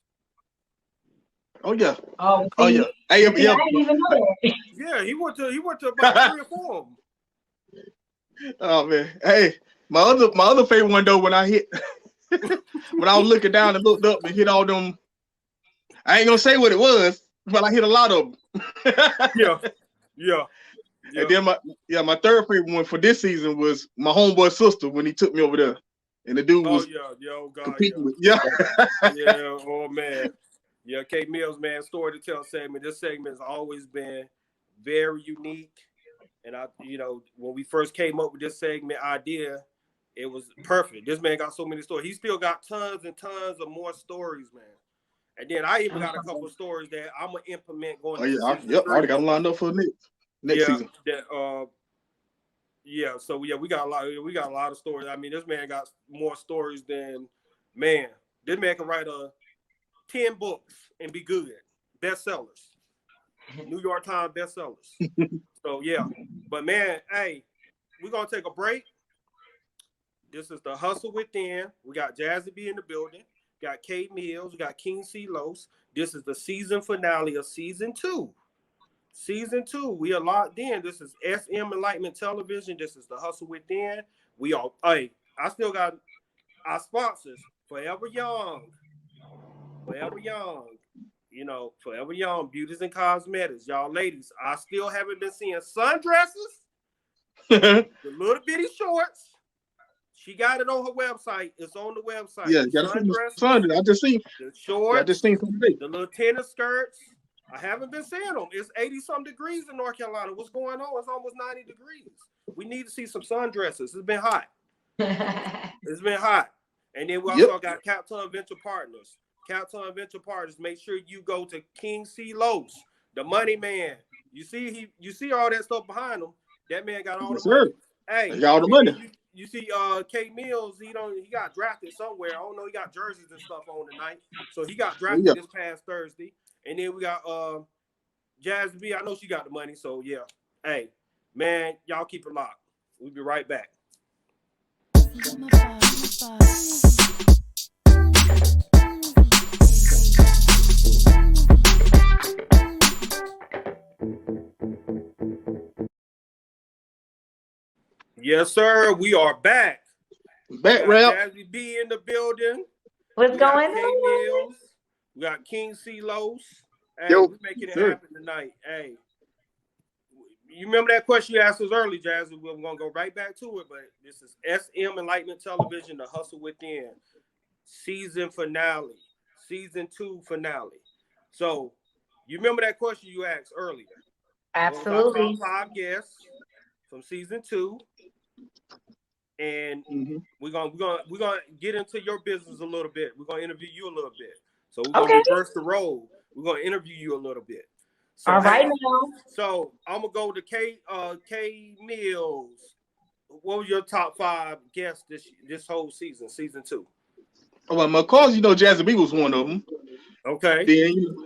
Speaker 2: Oh yeah.
Speaker 3: Oh,
Speaker 2: Oh
Speaker 3: see,
Speaker 2: yeah. Hey,
Speaker 3: I
Speaker 2: yeah.
Speaker 3: didn't even know that.
Speaker 1: Yeah, he went to about 3 or 4 of them.
Speaker 2: Oh man. Hey, my other favorite one though, when I was looking down and looked up and hit all them. I ain't gonna say what it was, but I hit a lot of them.
Speaker 1: Yeah.
Speaker 2: And then my third favorite one for this season was my homeboy sister when he took me over there, and the dude was
Speaker 1: Oh God,
Speaker 2: competing with
Speaker 1: yeah, oh man, yeah, K Mills, man, story to tell segment. This segment has always been very unique, and when we first came up with this segment idea, it was perfect. This man got so many stories. He still got tons and tons of more stories, man. And then I even got a couple of stories that I'm gonna implement going
Speaker 2: Oh
Speaker 1: into
Speaker 2: yeah,
Speaker 1: season
Speaker 2: I
Speaker 1: 3.
Speaker 2: already got them lined up for next season.
Speaker 1: So we got a lot of stories. I mean, this man got more stories than, man. This man can write 10 books and be good. Bestsellers. New York Times bestsellers. So yeah. But man, hey, we're gonna take a break. This is the Hustle Within. We got Jazzy B in the building. Got Kate Mills. We got King C. Los. This is the season finale of season 2. Season 2, we are locked in. This is SM Enlightenment Television. This is the Hustle Within. I still got our sponsors, Forever Young. Forever Young. Forever Young, Beauties and Cosmetics. Y'all ladies, I still haven't been seeing sundresses, the little bitty shorts. She got it on her website. It's on the website.
Speaker 2: Yeah, got sundresses. I just seen.
Speaker 1: The shorts.
Speaker 2: I just seen some today.
Speaker 1: The little tennis skirts. I haven't been seeing them. It's 80-some degrees in North Carolina. What's going on? It's almost 90 degrees. We need to see some sundresses. It's been hot. It's been hot. And then we also got Captain Venture Partners. Captain Venture Partners. Make sure you go to King C. Los, the money man. You see all that stuff behind him. That man got all the money. Hey,
Speaker 2: got all the money.
Speaker 1: you see, K Mills, he got drafted somewhere. I don't know. He got jerseys and stuff on tonight, so he got drafted this past Thursday. And then we got Jazzy B. I know she got the money, so yeah. Hey, man, y'all keep it locked. We'll be right back. Yes, sir. We are back.
Speaker 2: Back, Rap.
Speaker 1: Jazzy B in the building.
Speaker 3: What's going on?
Speaker 1: K Mills. We got King C-Los. Hey,
Speaker 5: Yo,
Speaker 1: we're making it happen tonight. Hey, you remember that question you asked us early, Jazzy? We're going to go right back to it, but this is SM Enlightenment Television, The Hustle Within, season finale, season 2 finale. So, you remember that question you asked earlier?
Speaker 3: Absolutely.
Speaker 1: Top 5 guests from season 2. And we're gonna get into your business a little bit. We're gonna interview you a little bit. So we're gonna reverse the role. We're gonna interview you a little bit. So,
Speaker 3: all right, now.
Speaker 1: So I'm gonna go to K Mills. What was your top 5 guests this whole season 2?
Speaker 2: Oh, well, of course, Jazzy B was one of them.
Speaker 1: Okay.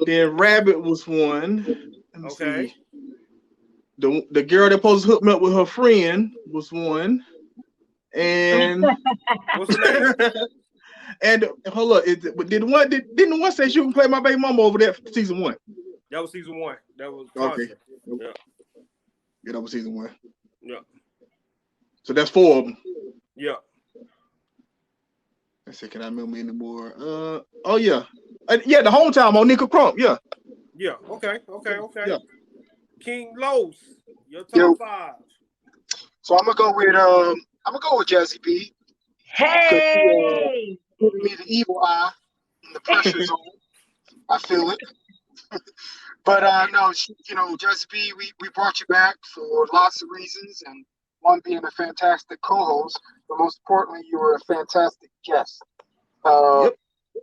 Speaker 2: Then Rabbit was one.
Speaker 1: Okay.
Speaker 2: See. The girl that supposed to hook me up with her friend was one. And
Speaker 1: what's her name?
Speaker 2: And hold up, didn't the one say she can play my baby mama over there for season 1?
Speaker 1: That was season 1. That was
Speaker 2: okay.
Speaker 1: Yeah.
Speaker 2: Yeah, that was season 1.
Speaker 1: Yeah.
Speaker 2: So that's 4 of them.
Speaker 1: Yeah.
Speaker 2: Let's see, can I remember any more? Oh yeah, yeah, the hometown on Nika Crump. Yeah.
Speaker 1: Yeah. Okay.
Speaker 2: Yeah.
Speaker 1: King Los, your top 5.
Speaker 5: So I'm gonna go with Jazzy B.
Speaker 3: Hey,
Speaker 5: Giving me the evil eye and the pressure zone. I feel it. But no, Jazzy B, we brought you back for lots of reasons, and one being a fantastic co-host, but most importantly, you were a fantastic guest.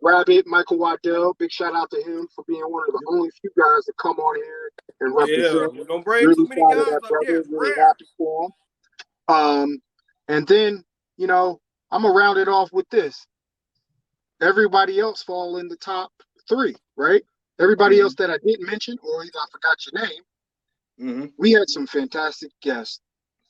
Speaker 5: Rabbit, Michael Waddell, big shout out to him for being one of the only few guys that come on here and represent.
Speaker 1: Yeah, don't bring too many guys up here.
Speaker 5: Really happy for him. And then, I'm gonna round it off with this. Everybody else fall in the top 3, right? Everybody else that I didn't mention, or either I forgot your name. We had some fantastic guests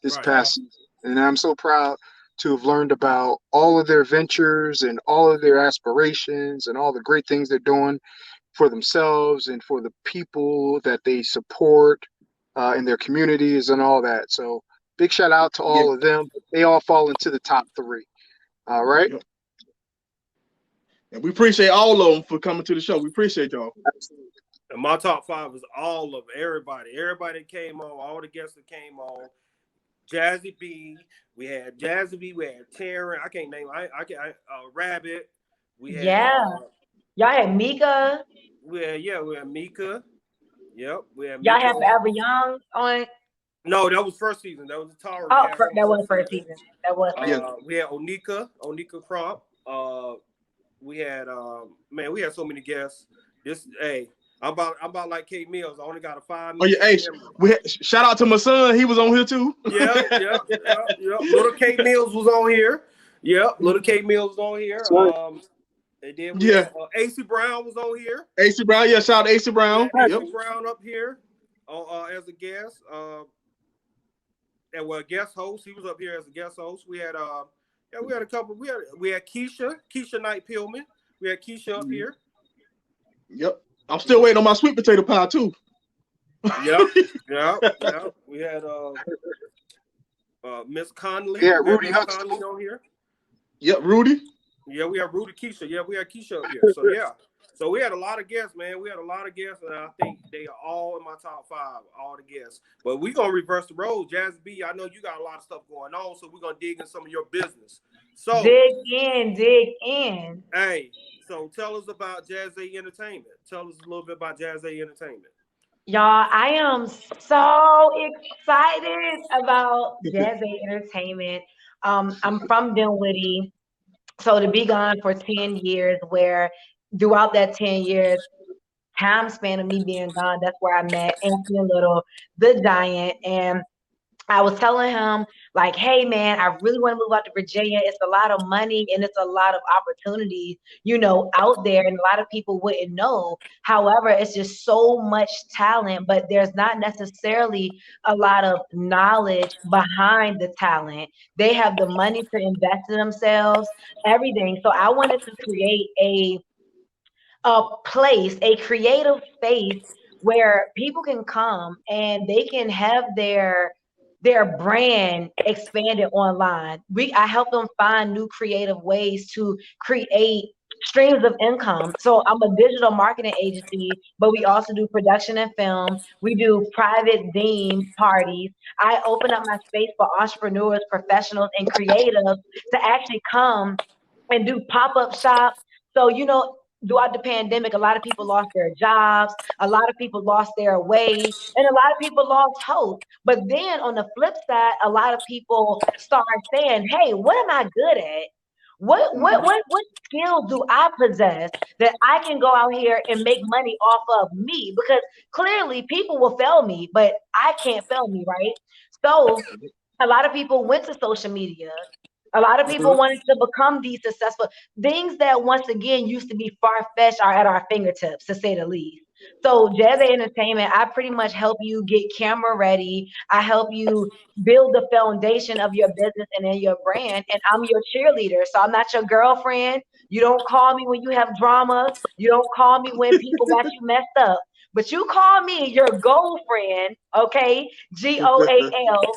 Speaker 5: this past season, and I'm so proud to have learned about all of their ventures and all of their aspirations and all the great things they're doing for themselves and for the people that they support in their communities and all that. So big shout out to all of them. They all fall into the top 3. All right.
Speaker 2: Yep. And we appreciate all of them for coming to the show. We appreciate y'all.
Speaker 5: Absolutely.
Speaker 1: And my top 5 is all of everybody. Everybody that came on, all the guests that came on. Jazzy B, we had Taryn. I can't name. Rabbit. We had
Speaker 3: y'all had Mika.
Speaker 1: We had Mika. Yep, we had.
Speaker 3: Y'all
Speaker 1: Mika.
Speaker 3: had Forever Young on.
Speaker 1: No, that was first season. That was the Tower.
Speaker 3: That was first season. That was.
Speaker 1: We had Onika Crump. We had we had so many guests. I'm about like K Mills. I only got a 5 minute.
Speaker 2: Oh yeah, shout out to my son. He was on here too.
Speaker 1: Yeah. Little K Mills was on here. Yep, little K Mills was on here. And then we had, AC Brown was on here.
Speaker 2: AC Brown, shout out to AC Brown.
Speaker 1: AC Brown up here as a guest. And guest host. He was up here as a guest host. We had we had a couple. We had Keisha Knight Pillman. We had Keisha up here.
Speaker 2: Yep. I'm still waiting on my sweet potato pie too.
Speaker 1: Yep. We had Miss Conley.
Speaker 5: Yeah, Rudy
Speaker 1: Conley on here.
Speaker 2: Yep, Rudy.
Speaker 1: Yeah, we have Rudy Keisha. Yeah, we had Keisha up here. So yeah. So we had a lot of guests, man. We had a lot of guests, and I think they are all in my top 5, all the guests. But we're gonna reverse the role. Jazzy B, I know you got a lot of stuff going on, so we're gonna dig in some of your business. So
Speaker 3: dig in.
Speaker 1: Hey, so tell us about Jazzy Entertainment. Tell us a little bit about Jazzy Entertainment.
Speaker 3: Y'all, I am so excited about Jazzy Entertainment. I'm from Dinwiddie, so to be gone for 10 years, where throughout that 10 years, time span of me being gone, that's where I met Anthony Little, the Giant. And I was telling him like, hey man, I really want to move out to Virginia. It's a lot of money and it's a lot of opportunities, out there, and a lot of people wouldn't know. However, it's just so much talent, but there's not necessarily a lot of knowledge behind the talent. They have the money to invest in themselves, everything. So I wanted to create a creative space where people can come and they can have their brand expanded online. I help them find new creative ways to create streams of income. So I'm a digital marketing agency, but we also do production and film. We do private theme parties. I open up my space for entrepreneurs, professionals, and creatives to actually come and do pop-up shops. So, throughout the pandemic, a lot of people lost their jobs, a lot of people lost their way, and a lot of people lost hope. But then on the flip side, a lot of people start saying, hey, what am I good at? What skills do I possess that I can go out here and make money off of me? Because clearly people will fail me, but I can't fail me, right? So a lot of people went to social media. A lot of people wanted to become these successful things that once again used to be far-fetched are at our fingertips, to say the least. So Jazzy Entertainment, I pretty much help you get camera ready. I help you build the foundation of your business and then your brand. And I'm your cheerleader. So I'm not your girlfriend. You don't call me when you have drama. You don't call me when people got you messed up. But you call me your goal friend, okay? GOAL.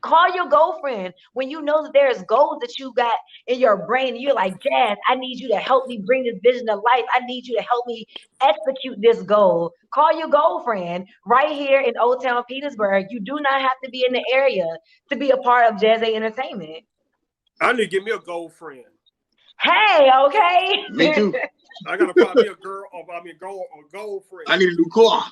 Speaker 3: Call your girlfriend when you know that there's goals that you got in your brain. And you're like, Jazz, I need you to help me bring this vision to life. I need you to help me execute this goal. Call your girlfriend right here in Old Town Petersburg. You do not have to be in the area to be a part of Jazzy Entertainment.
Speaker 1: I need to give me a girlfriend.
Speaker 3: Hey, okay.
Speaker 2: Me too.
Speaker 1: I gotta find me a girlfriend.
Speaker 2: I need a new car.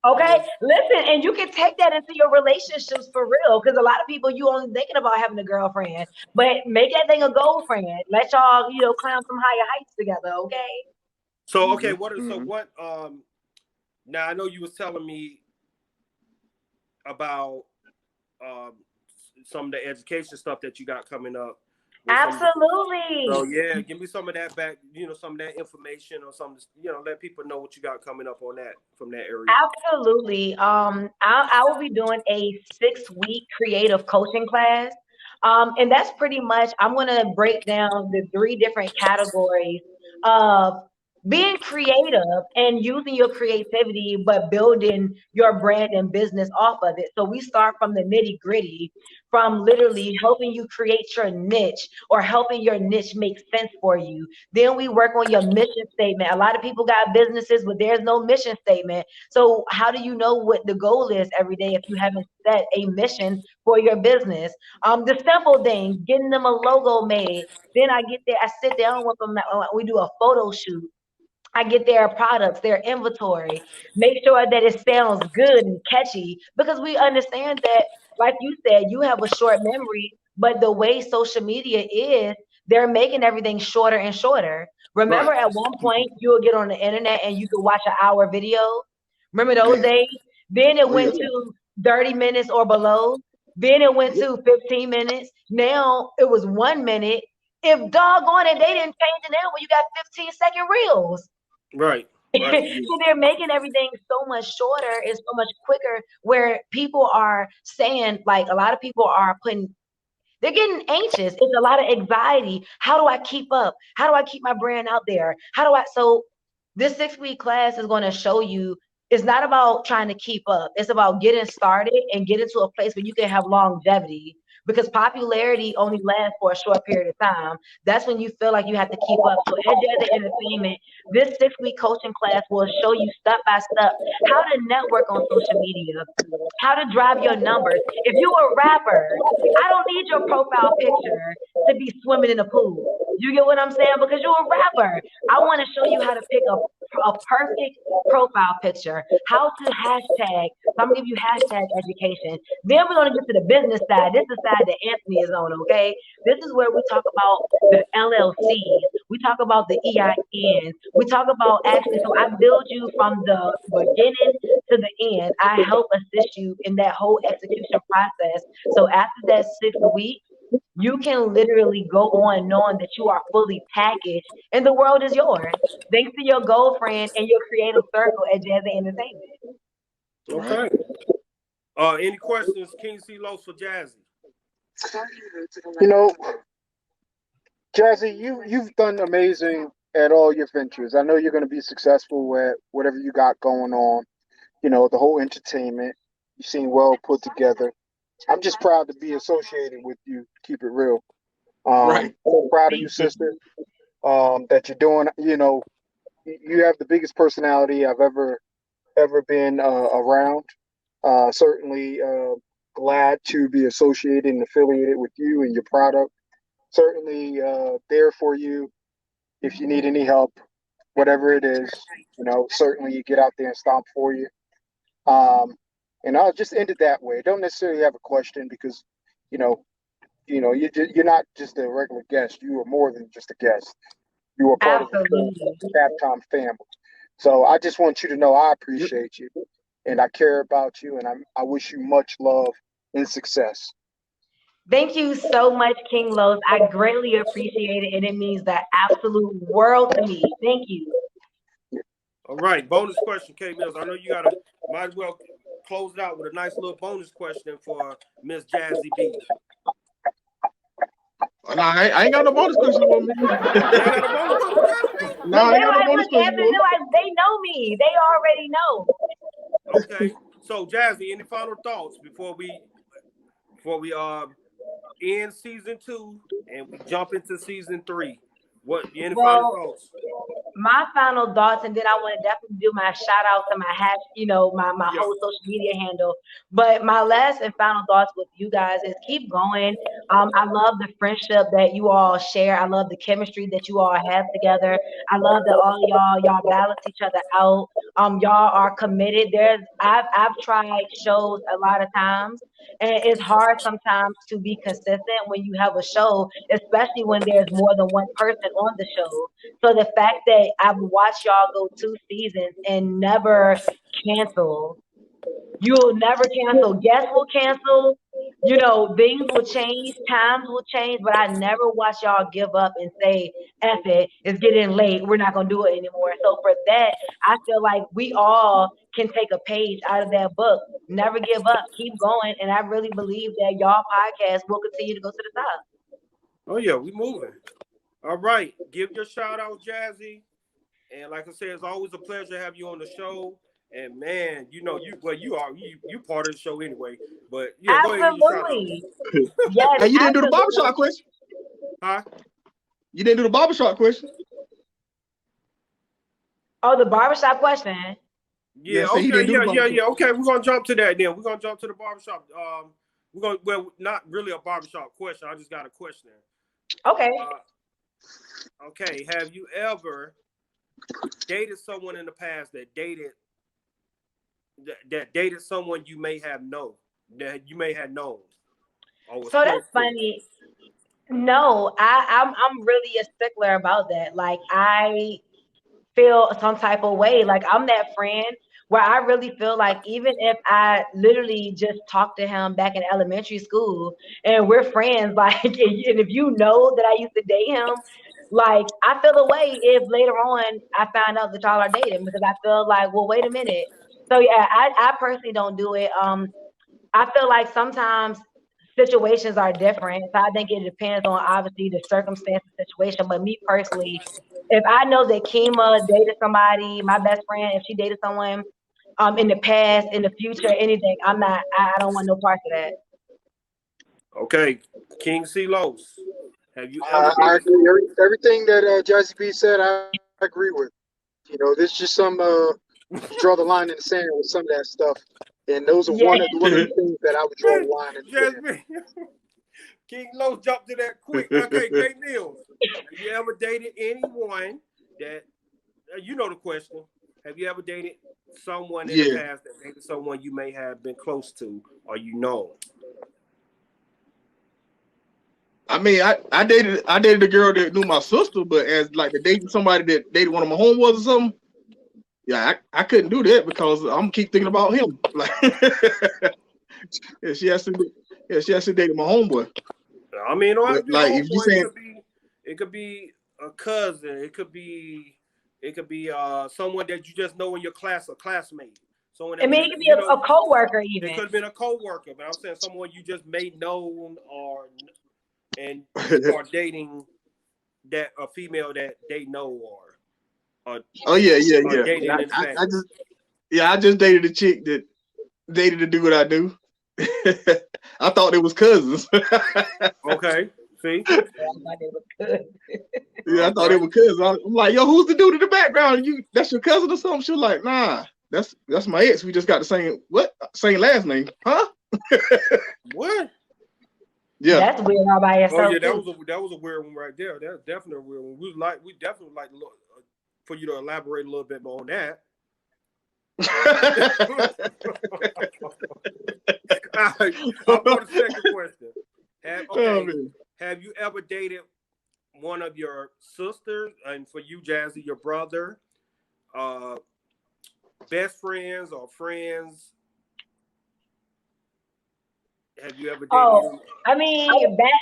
Speaker 3: Okay, listen, and you can take that into your relationships for real, because a lot of people you only thinking about having a girlfriend, but make that thing a girlfriend. Let y'all, climb some higher heights together. Okay.
Speaker 1: So okay, now I know you was telling me about some of the education stuff that you got coming up.
Speaker 3: Absolutely.
Speaker 1: So yeah, give me some of that back, some of that information or something, let people know what you got coming up on that from that area.
Speaker 3: Absolutely. I will be doing a 6-week creative coaching class. And that's pretty much, I'm going to break down the 3 different categories of being creative and using your creativity, but building your brand and business off of it. So we start from the nitty gritty, from literally helping you create your niche or helping your niche make sense for you. Then we work on your mission statement. A lot of people got businesses, but there's no mission statement. So how do you know what the goal is every day if you haven't set a mission for your business? The simple things, getting them a logo made. Then I sit down with them. We do a photo shoot. I get their products, their inventory, make sure that it sounds good and catchy, because we understand that, like you said, you have a short memory, but the way social media is, they're making everything shorter and shorter. Remember,
Speaker 1: Right.
Speaker 3: at one point, you would get on the internet and you could watch an hour video. Remember those days? Then it went to 30 minutes or below. Then it went to 15 minutes. Now it was 1 minute. If doggone it, they didn't change it now when you got 15-second reels.
Speaker 1: Right.
Speaker 3: So they're making everything so much shorter and so much quicker, where people are saying, like, a lot of people are they're getting anxious. It's a lot of anxiety. How do I keep up? How do I keep my brand out there? So this 6-week class is going to show you it's not about trying to keep up. It's about getting started and getting to a place where you can have longevity, because popularity only lasts for a short period of time. That's when you feel like you have to keep up. So at Jazzy Entertainment, this 6-week coaching class will show you step by step how to network on social media, how to drive your numbers. If you're a rapper, I don't need your profile picture to be swimming in a pool. You get what I'm saying? Because you're a rapper. I want to show you how to pick a perfect profile picture, how to hashtag. So I'm gonna give you hashtag education. Then we're gonna get to the business side. This is the side that Anthony is on, okay? This is where we talk about the LLCs. We talk about the EIN. We talk about actually, so I build you from the beginning to the end. I help assist you in that whole execution process. So after that 6 weeks, you can literally go on knowing that you are fully packaged and the world is yours. Thanks to your girlfriend and your creative circle at Jazzy Entertainment.
Speaker 1: Okay. Any questions, King C. Los for Jazzy?
Speaker 5: You know, Jazzy, you've done amazing at all your ventures. I know you're going to be successful at whatever you got going on. You know, the whole entertainment. You seem well put together. I'm just proud to be associated with you. Keep it real.
Speaker 2: Right.
Speaker 5: I'm proud of you, sister. That you're doing. You know, you have the biggest personality I've ever been around. Certainly glad to be associated and affiliated with you and your product. Certainly there for you if you need any help, whatever it is. You know, certainly you get out there and stomp for you. Um, and I'll just end it that way. Don't necessarily have a question because, you know, you're not just a regular guest. You are more than just a guest. You are part of
Speaker 3: Absolutely.
Speaker 5: the Capcom family. So I just want you to know I appreciate you and I care about you and I wish you much love and success.
Speaker 3: Thank you so much, King Los. I greatly appreciate it, and it means the absolute world to me. Thank you.
Speaker 1: All right, bonus question, K Mills. I know you might as well close it out with a nice little bonus question for Miss Jazzy B.
Speaker 2: Nah, I ain't got no bonus question for me.
Speaker 1: You ain't got a bonus question for Jazzy B?
Speaker 2: No, I ain't got no bonus
Speaker 3: Look,
Speaker 2: question
Speaker 3: Anthony,
Speaker 2: for me.
Speaker 3: they know me. They already know.
Speaker 1: Okay. So Jazzy, any final thoughts before we end season 2 and we jump into season 3? Any final
Speaker 3: Well,
Speaker 1: thoughts?
Speaker 3: my final thoughts, and then I want to definitely do my shout out to my my whole social media handle. But my last and final thoughts with you guys is keep going. I love the friendship that you all share. I love the chemistry that you all have together. I love that all of y'all balance each other out. Y'all are committed. I've tried shows a lot of times. And it's hard sometimes to be consistent when you have a show, especially when there's more than one person on the show. So the fact that I've watched y'all go 2 seasons and never cancel, you'll never cancel. Guests will cancel. Things will change, times will change, but I never watch y'all give up and say, F it, it's getting late. We're not going to do it anymore. So for that, I feel like we all can take a page out of that book. Never give up, keep going. And I really believe that y'all podcast will continue to go to the top.
Speaker 1: Oh, yeah, we moving. All right. Give your shout out, Jazzy. And like I said, it's always a pleasure to have you on the show. And man, you part of the show anyway. But yeah, go ahead and give your shout out.
Speaker 3: Absolutely. Yes,
Speaker 2: Hey, you didn't do the
Speaker 3: absolutely.
Speaker 2: barbershop question.
Speaker 1: Huh?
Speaker 2: You didn't do the barbershop question.
Speaker 3: Oh, the barbershop question.
Speaker 1: Yeah,
Speaker 2: so he
Speaker 1: okay,
Speaker 2: didn't do the barbershop.
Speaker 1: yeah. Okay, we're gonna jump to that then. We're gonna jump to the barbershop. Not really a barbershop question. I just got a question.
Speaker 3: Okay.
Speaker 1: Okay, have you ever dated someone in the past that dated someone you may have known?
Speaker 3: So that's funny. No, I'm really a stickler about that. Like I feel some type of way. Like I'm that friend where I really feel like even if I literally just talked to him back in elementary school and we're friends, like and if you know that I used to date him, like I feel a way if later on I find out that y'all are dating because I feel like, well, wait a minute. So yeah, I personally don't do it. I feel like sometimes situations are different. So I think it depends on obviously the circumstance and situation. But me personally, if I know that Kima dated somebody, my best friend, if she dated someone in the past, in the future, anything, I don't want no part of that.
Speaker 1: Okay, King C. Los, have you ever
Speaker 5: I agree. Everything that Jazzy B said, I agree with. You know, there's just some draw the line in the sand with some of that stuff, and those are
Speaker 3: Yeah.
Speaker 5: one of the things that I would draw the line in the sand.
Speaker 1: King Los jumped to that quick. Okay, K Mills, have you ever dated anyone that you know the question? Have you ever dated someone in the past that dated someone you may have been close to or you know?
Speaker 2: I mean, I dated a girl that knew my sister, but as like the dating somebody that dated one of my homeboys or something, yeah, I couldn't do that because I'm keep thinking about him. Like, yeah, she has to date my homeboy.
Speaker 1: I mean, it don't have
Speaker 2: But
Speaker 1: to be a
Speaker 2: like, if you
Speaker 1: homeboy.
Speaker 2: saying,
Speaker 1: It could be a cousin. It could be someone that you just know in your class, a classmate. Someone
Speaker 3: I
Speaker 1: that
Speaker 3: mean, it could be a coworker
Speaker 1: It
Speaker 3: even.
Speaker 1: could have been a coworker, but I'm saying someone you just made known, and you start dating a female that they know or
Speaker 2: oh yeah.
Speaker 1: dating in fact.
Speaker 2: I just dated a chick that dated to do what I do. I thought it was cousins.
Speaker 1: Okay, see.
Speaker 2: Yeah, I thought it was cousins. I'm like, yo, who's the dude in the background? That's your cousin or something? She was like, nah, that's my ex. We just got the same last name, huh?
Speaker 1: What?
Speaker 2: Yeah.
Speaker 3: That's weird all by yourself.
Speaker 1: Oh yeah, that was a weird one right there. That's definitely a weird one. We definitely like for you to elaborate a little bit more on that. All right, I'll go to the second question. Have you ever dated one of your sisters, and for you, Jazzy, your brother, best friends or friends? Have you ever dated?
Speaker 3: Oh, I mean,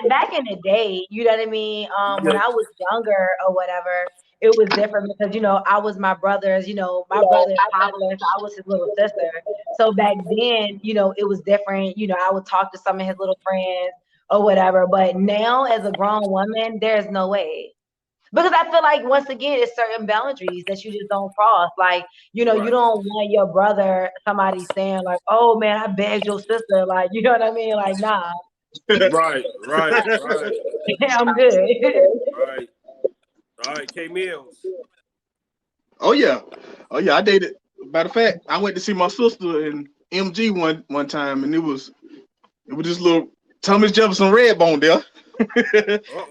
Speaker 3: back in the day, you know what I mean? When I was younger or whatever, it was different because, I was my brother's, my brother's toddler, so I was his little sister. So back then, it was different. I would talk to some of his little friends or whatever. But now as a grown woman, there's no way. Because I feel like, once again, it's certain boundaries that you just don't cross. Like, you don't want your brother, somebody saying like, oh man, I begged your sister. Like, you know what I mean? Like, nah.
Speaker 1: Right.
Speaker 3: I'm good.
Speaker 1: Right. All right, K Mills.
Speaker 2: Oh yeah. I dated. Matter of fact, I went to see my sister in MG one time, and it was this little Thomas Jefferson Redbone there.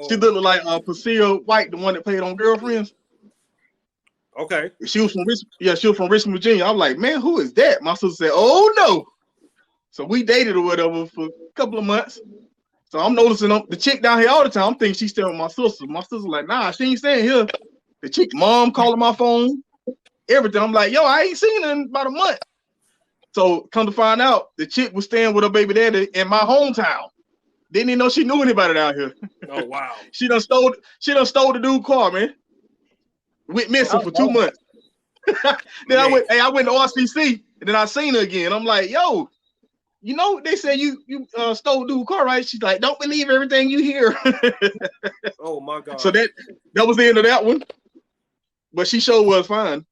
Speaker 2: She looked like Priscilla White, the one that played on Girlfriends.
Speaker 1: Okay.
Speaker 2: She was from Richmond, Virginia. I'm like, man, who is that? My sister said, oh no. So we dated or whatever for a couple of months. So I'm noticing the chick down here all the time. I'm thinking she's staying with my sister. My sister's like, nah, she ain't staying here. The chick mom calling my phone, everything. I'm like, yo, I ain't seen her in about a month. So come to find out, the chick was staying with her baby daddy in my hometown. Didn't even know she knew anybody down here.
Speaker 1: Oh wow.
Speaker 2: She done stole the dude's car, man. Went missing for 2 months. Then I went to RCC, and then I seen her again. I'm like, yo, they say you stole dude's car, right? She's like, don't believe everything you hear.
Speaker 1: Oh my God.
Speaker 2: So that was the end of that one. But she sure was fine.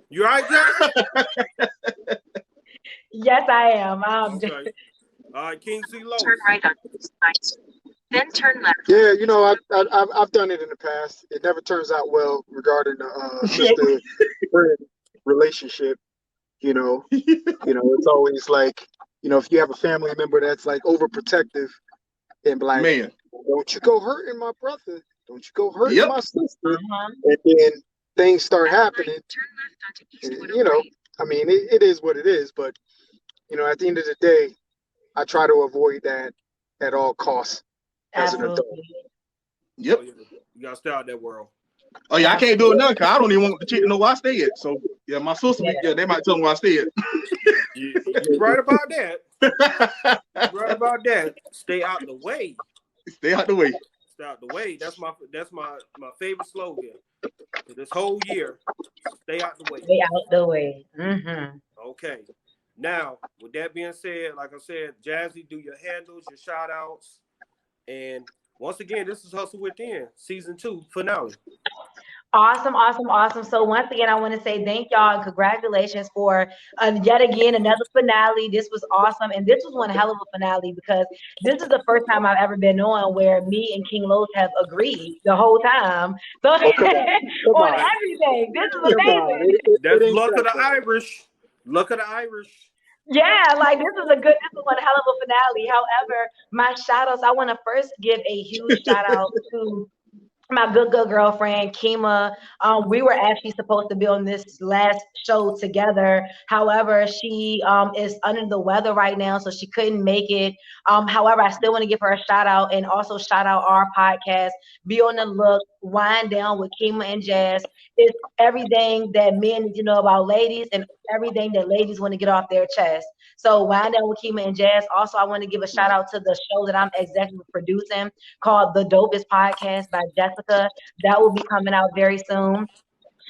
Speaker 1: You all right, Jack?
Speaker 3: Yes, I am.
Speaker 1: Okay. All right, King C. Low.
Speaker 6: Turn right on this line, then turn left.
Speaker 5: Yeah, I've done it in the past. It never turns out well regarding the sister-friend relationship. It's always like, if you have a family member that's like overprotective and like, man, don't you go hurting my brother, don't you go hurting my sister, and then things start happening. And, I mean, it is what it is, but at the end of the day, I try to avoid that at all costs as an adult.
Speaker 2: Yep.
Speaker 1: You gotta stay out that world.
Speaker 2: Oh yeah, I can't do it now because I don't even want the chick to know where I stay at. So yeah, my sister, they might tell me where I stay at.
Speaker 1: You're right about that. You're right about that. Stay out the way.
Speaker 2: Stay out the way.
Speaker 1: Stay out the way. That's my favorite slogan for this whole year. Stay out the way.
Speaker 3: Stay out the way. Mm-hmm.
Speaker 1: Okay. Now, with that being said, like I said, Jazzy, do your handles, your shout outs. And once again, this is Hustle Within, season 2 finale.
Speaker 3: Awesome. So once again, I want to say thank y'all and congratulations for yet again another finale. This was awesome, and this was one hell of a finale because this is the first time I've ever been on where me and King Los have agreed the whole time. So on everything, this is amazing.
Speaker 1: That's luck of the Irish. Luck of the Irish.
Speaker 3: Yeah, like this is one hell of a finale. However, my shout outs, I want to first give a huge shout out to my good girlfriend Kima. We were actually supposed to be on this last show together. However, she is under the weather right now, so she couldn't make it. However, I still want to give her a shout out and also shout out our podcast. Be on the look, wind down with Kima and Jazz. It's everything that men need to know about ladies and everything that ladies want to get off their chest. So wind down with Kima and Jazz. Also, I want to give a shout out to the show that I'm executive producing called The Dopest Podcast by Jessica. That will be coming out very soon.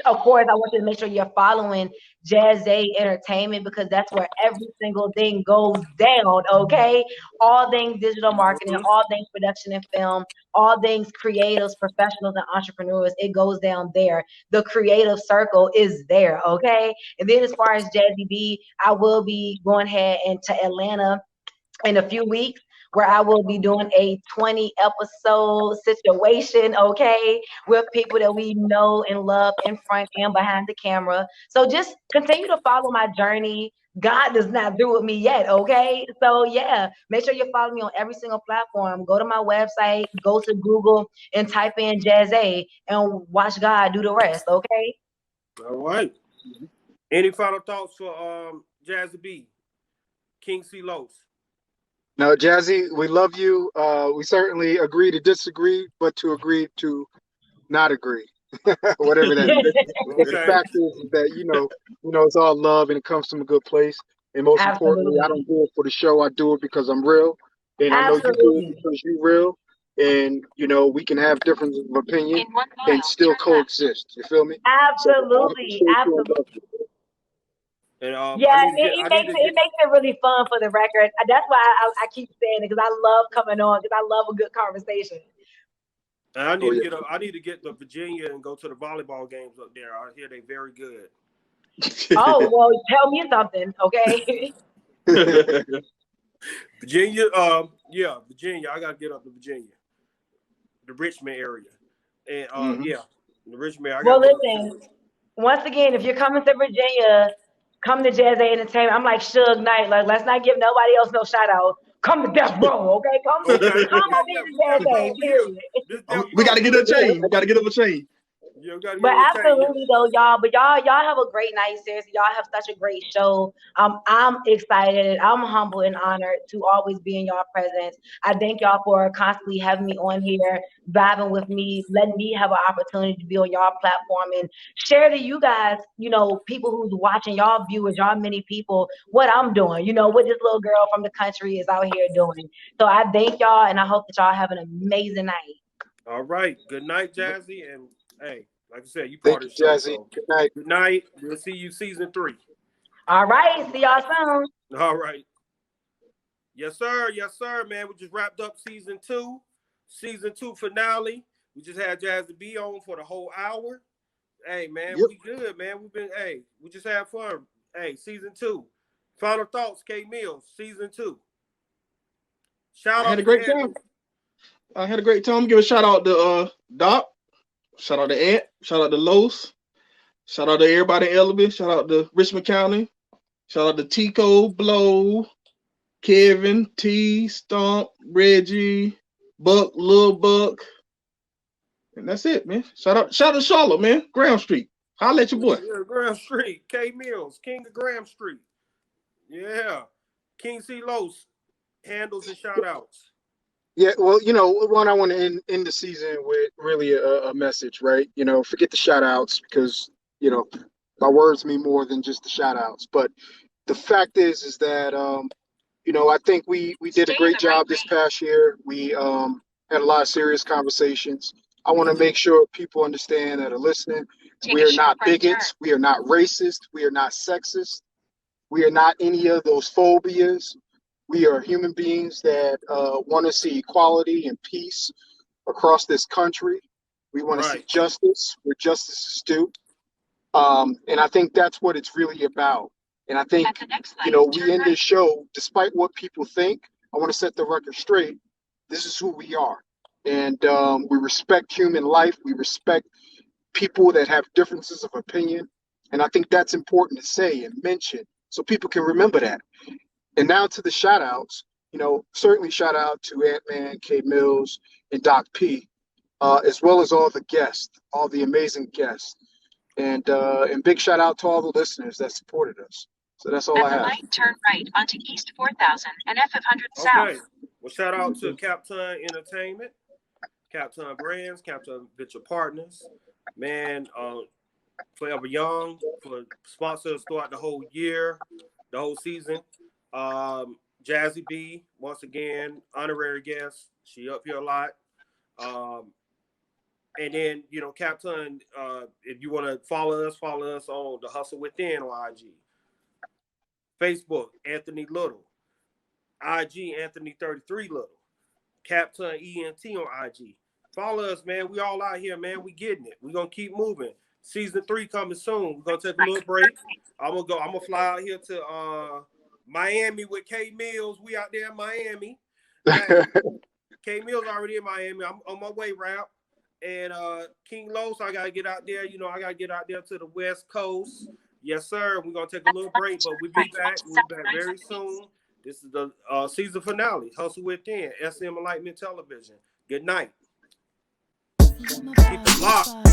Speaker 3: Of course, I want you to make sure you're following Jazzy Entertainment because that's where every single thing goes down, okay? All things digital marketing,
Speaker 1: Mhm.
Speaker 3: all things production and film, all things creatives, professionals, and entrepreneurs, it goes down there. The creative circle is there, okay? And then as far as Jazzy B, I will be going ahead and to Atlanta in a few weeks where I will be doing a 20 episode situation, okay, with people that we know and love in front and behind the camera. So just continue to follow my journey. God is not through with me yet, okay? So yeah, make sure you follow me on every single platform. Go to my website, go to Google and type in Jazzy and watch God do the rest, okay?
Speaker 1: All right. Any final thoughts for Jazzy B, King C. Los?
Speaker 5: No, Jazzy, we love you. We certainly agree to disagree, but to agree to not agree, whatever that is. But the
Speaker 1: Okay.
Speaker 5: fact is that it's all love and it comes from a good place. And most importantly, I
Speaker 3: Absolutely.
Speaker 5: don't do it for the show. I do it because I'm real, and I know you do it
Speaker 3: Absolutely.
Speaker 5: because you're real. And we can have differences of opinion
Speaker 6: In 1
Speaker 5: and
Speaker 6: mile,
Speaker 5: still
Speaker 6: turn left.
Speaker 5: coexist. You feel me? So I
Speaker 3: Absolutely.
Speaker 5: appreciate you and
Speaker 3: Absolutely.
Speaker 5: love you.
Speaker 1: And
Speaker 3: Yeah, it
Speaker 1: I need
Speaker 3: makes
Speaker 1: to
Speaker 3: it,
Speaker 1: get
Speaker 3: it makes it really fun for the record. That's why I keep saying it because I love coming on because I love a good conversation.
Speaker 1: and I need
Speaker 5: Oh
Speaker 1: to
Speaker 5: yeah.
Speaker 1: get up. I need to get to Virginia and go to the volleyball games up there. I hear they very good.
Speaker 3: Oh, well, tell me something, okay?
Speaker 1: Virginia, yeah, Virginia. I gotta get up to Virginia, the Richmond area, and
Speaker 2: Mhm.
Speaker 1: yeah, the Richmond. I
Speaker 3: Well,
Speaker 1: gotta get up to
Speaker 3: listen, once again, if you're coming to Virginia, come to Jazz A Entertainment. I'm like Suge Knight. Like, let's not give nobody else no shout out. Come to Death Row, okay? Come,
Speaker 1: Okay,
Speaker 3: come
Speaker 1: okay,
Speaker 3: over
Speaker 1: yeah,
Speaker 3: here to
Speaker 1: we
Speaker 3: Jazz
Speaker 1: death row
Speaker 3: A,
Speaker 1: over here.
Speaker 3: period.
Speaker 1: This death
Speaker 2: We got
Speaker 1: row.
Speaker 2: to get a chain. We got to get up a chain.
Speaker 1: Yeah, we gotta get
Speaker 3: But
Speaker 1: on the chain.
Speaker 3: absolutely though, y'all. But y'all have a great night. Seriously, y'all have such a great show. I'm excited. I'm humble and honored to always be in y'all presence. I thank y'all for constantly having me on here, vibing with me, letting me have an opportunity to be on y'all platform and share to you guys, people who's watching, y'all viewers, y'all many people, what I'm doing. What this little girl from the country is out here doing. So I thank y'all, and I hope that y'all have an amazing night.
Speaker 1: All right. Good night, Jazzy. And hey, like I said, you part
Speaker 5: Thank
Speaker 1: of
Speaker 5: you,
Speaker 1: the show.
Speaker 5: Jazzy.
Speaker 1: So
Speaker 5: Good night.
Speaker 1: good night. We'll see you season 3.
Speaker 3: All right, see y'all soon.
Speaker 1: All right. Yes, sir. Yes, sir, man. We just wrapped up season 2. Season 2 finale. We just had Jazzy B on for the whole hour. Hey, man,
Speaker 5: Yep.
Speaker 1: we good, man. We just had fun. Hey, season 2. Final thoughts, K Mills, season 2.
Speaker 2: I
Speaker 1: Shout
Speaker 2: had
Speaker 1: out
Speaker 2: a
Speaker 1: to
Speaker 2: great time.
Speaker 1: Evan.
Speaker 2: I had a great time. Give a shout out to Doc. Shout out to Ant. Shout out to Los. Shout out to everybody in Ellaby. Shout out to Richmond County. Shout out to Tico, Blow, Kevin, T, Stump, Reggie, Buck, Lil Buck. And that's it, man. Shout out to Charlotte, man. Graham Street. Holla at your boy.
Speaker 1: Yeah, Graham Street. K Mills, King of Graham Street. Yeah. King C. Los, handles and shout outs.
Speaker 5: Yeah, well, one I want to end the season with really a message, right? Forget the shout outs because, my words mean more than just the shout outs. But the fact is that, I think we did a
Speaker 6: Stay in
Speaker 5: great
Speaker 6: the right
Speaker 5: job this
Speaker 6: lane.
Speaker 5: past year. We had a lot of serious conversations. I want to make sure people understand that are listening.
Speaker 6: Take
Speaker 5: We
Speaker 6: a
Speaker 5: are not
Speaker 6: sharp right turn.
Speaker 5: bigots. We are not racist. We are not sexist. We are not any of those phobias. We are human beings that want to see equality and peace across this country. We want to see
Speaker 1: Right.
Speaker 5: justice where justice is due. And I think that's what it's really about. And I think,
Speaker 6: At the next light,
Speaker 5: we
Speaker 6: turn
Speaker 5: end
Speaker 6: right.
Speaker 5: this show, despite what people think, I want to set the record straight. This is who we are. And we respect human life. We respect people that have differences of opinion. And I think that's important to say and mention so people can remember that. And now to the shout outs, certainly shout out to Ant Man, K Mills, and Doc P. as well as all the guests, all the amazing guests. And big shout out to all the listeners that supported us. So that's all
Speaker 6: At
Speaker 5: I
Speaker 6: the
Speaker 5: have.
Speaker 6: light, turn right onto East 4000 and F500
Speaker 1: Okay.
Speaker 6: South.
Speaker 1: Well, shout out to Captain Entertainment, Captain Brands, Captain Get Your Partners, man, Forever Young for sponsors throughout the whole year, the whole season. Jazzy B, once again, honorary guest. She up here a lot. And then, you know, Captain, if you want to follow us on The Hustle Within on IG. Facebook, Anthony Little. IG, Anthony33 Little. Captain ENT on IG. Follow us, man. We all out here, man. We getting it. We're going to keep moving. Season 3 coming soon. We're going to take a little break. I'm gonna fly out here to Miami with K Mills. We out there in Miami. K Mills already in Miami. I'm on my way route. And King Los, I gotta get out there. You know, I gotta get out there to the West Coast. Yes, sir. We're gonna take a little break, but we'll be back. We'll be back very soon. This is the season finale. Hustle Within, SM Enlightenment Television. Good night. Keep it locked.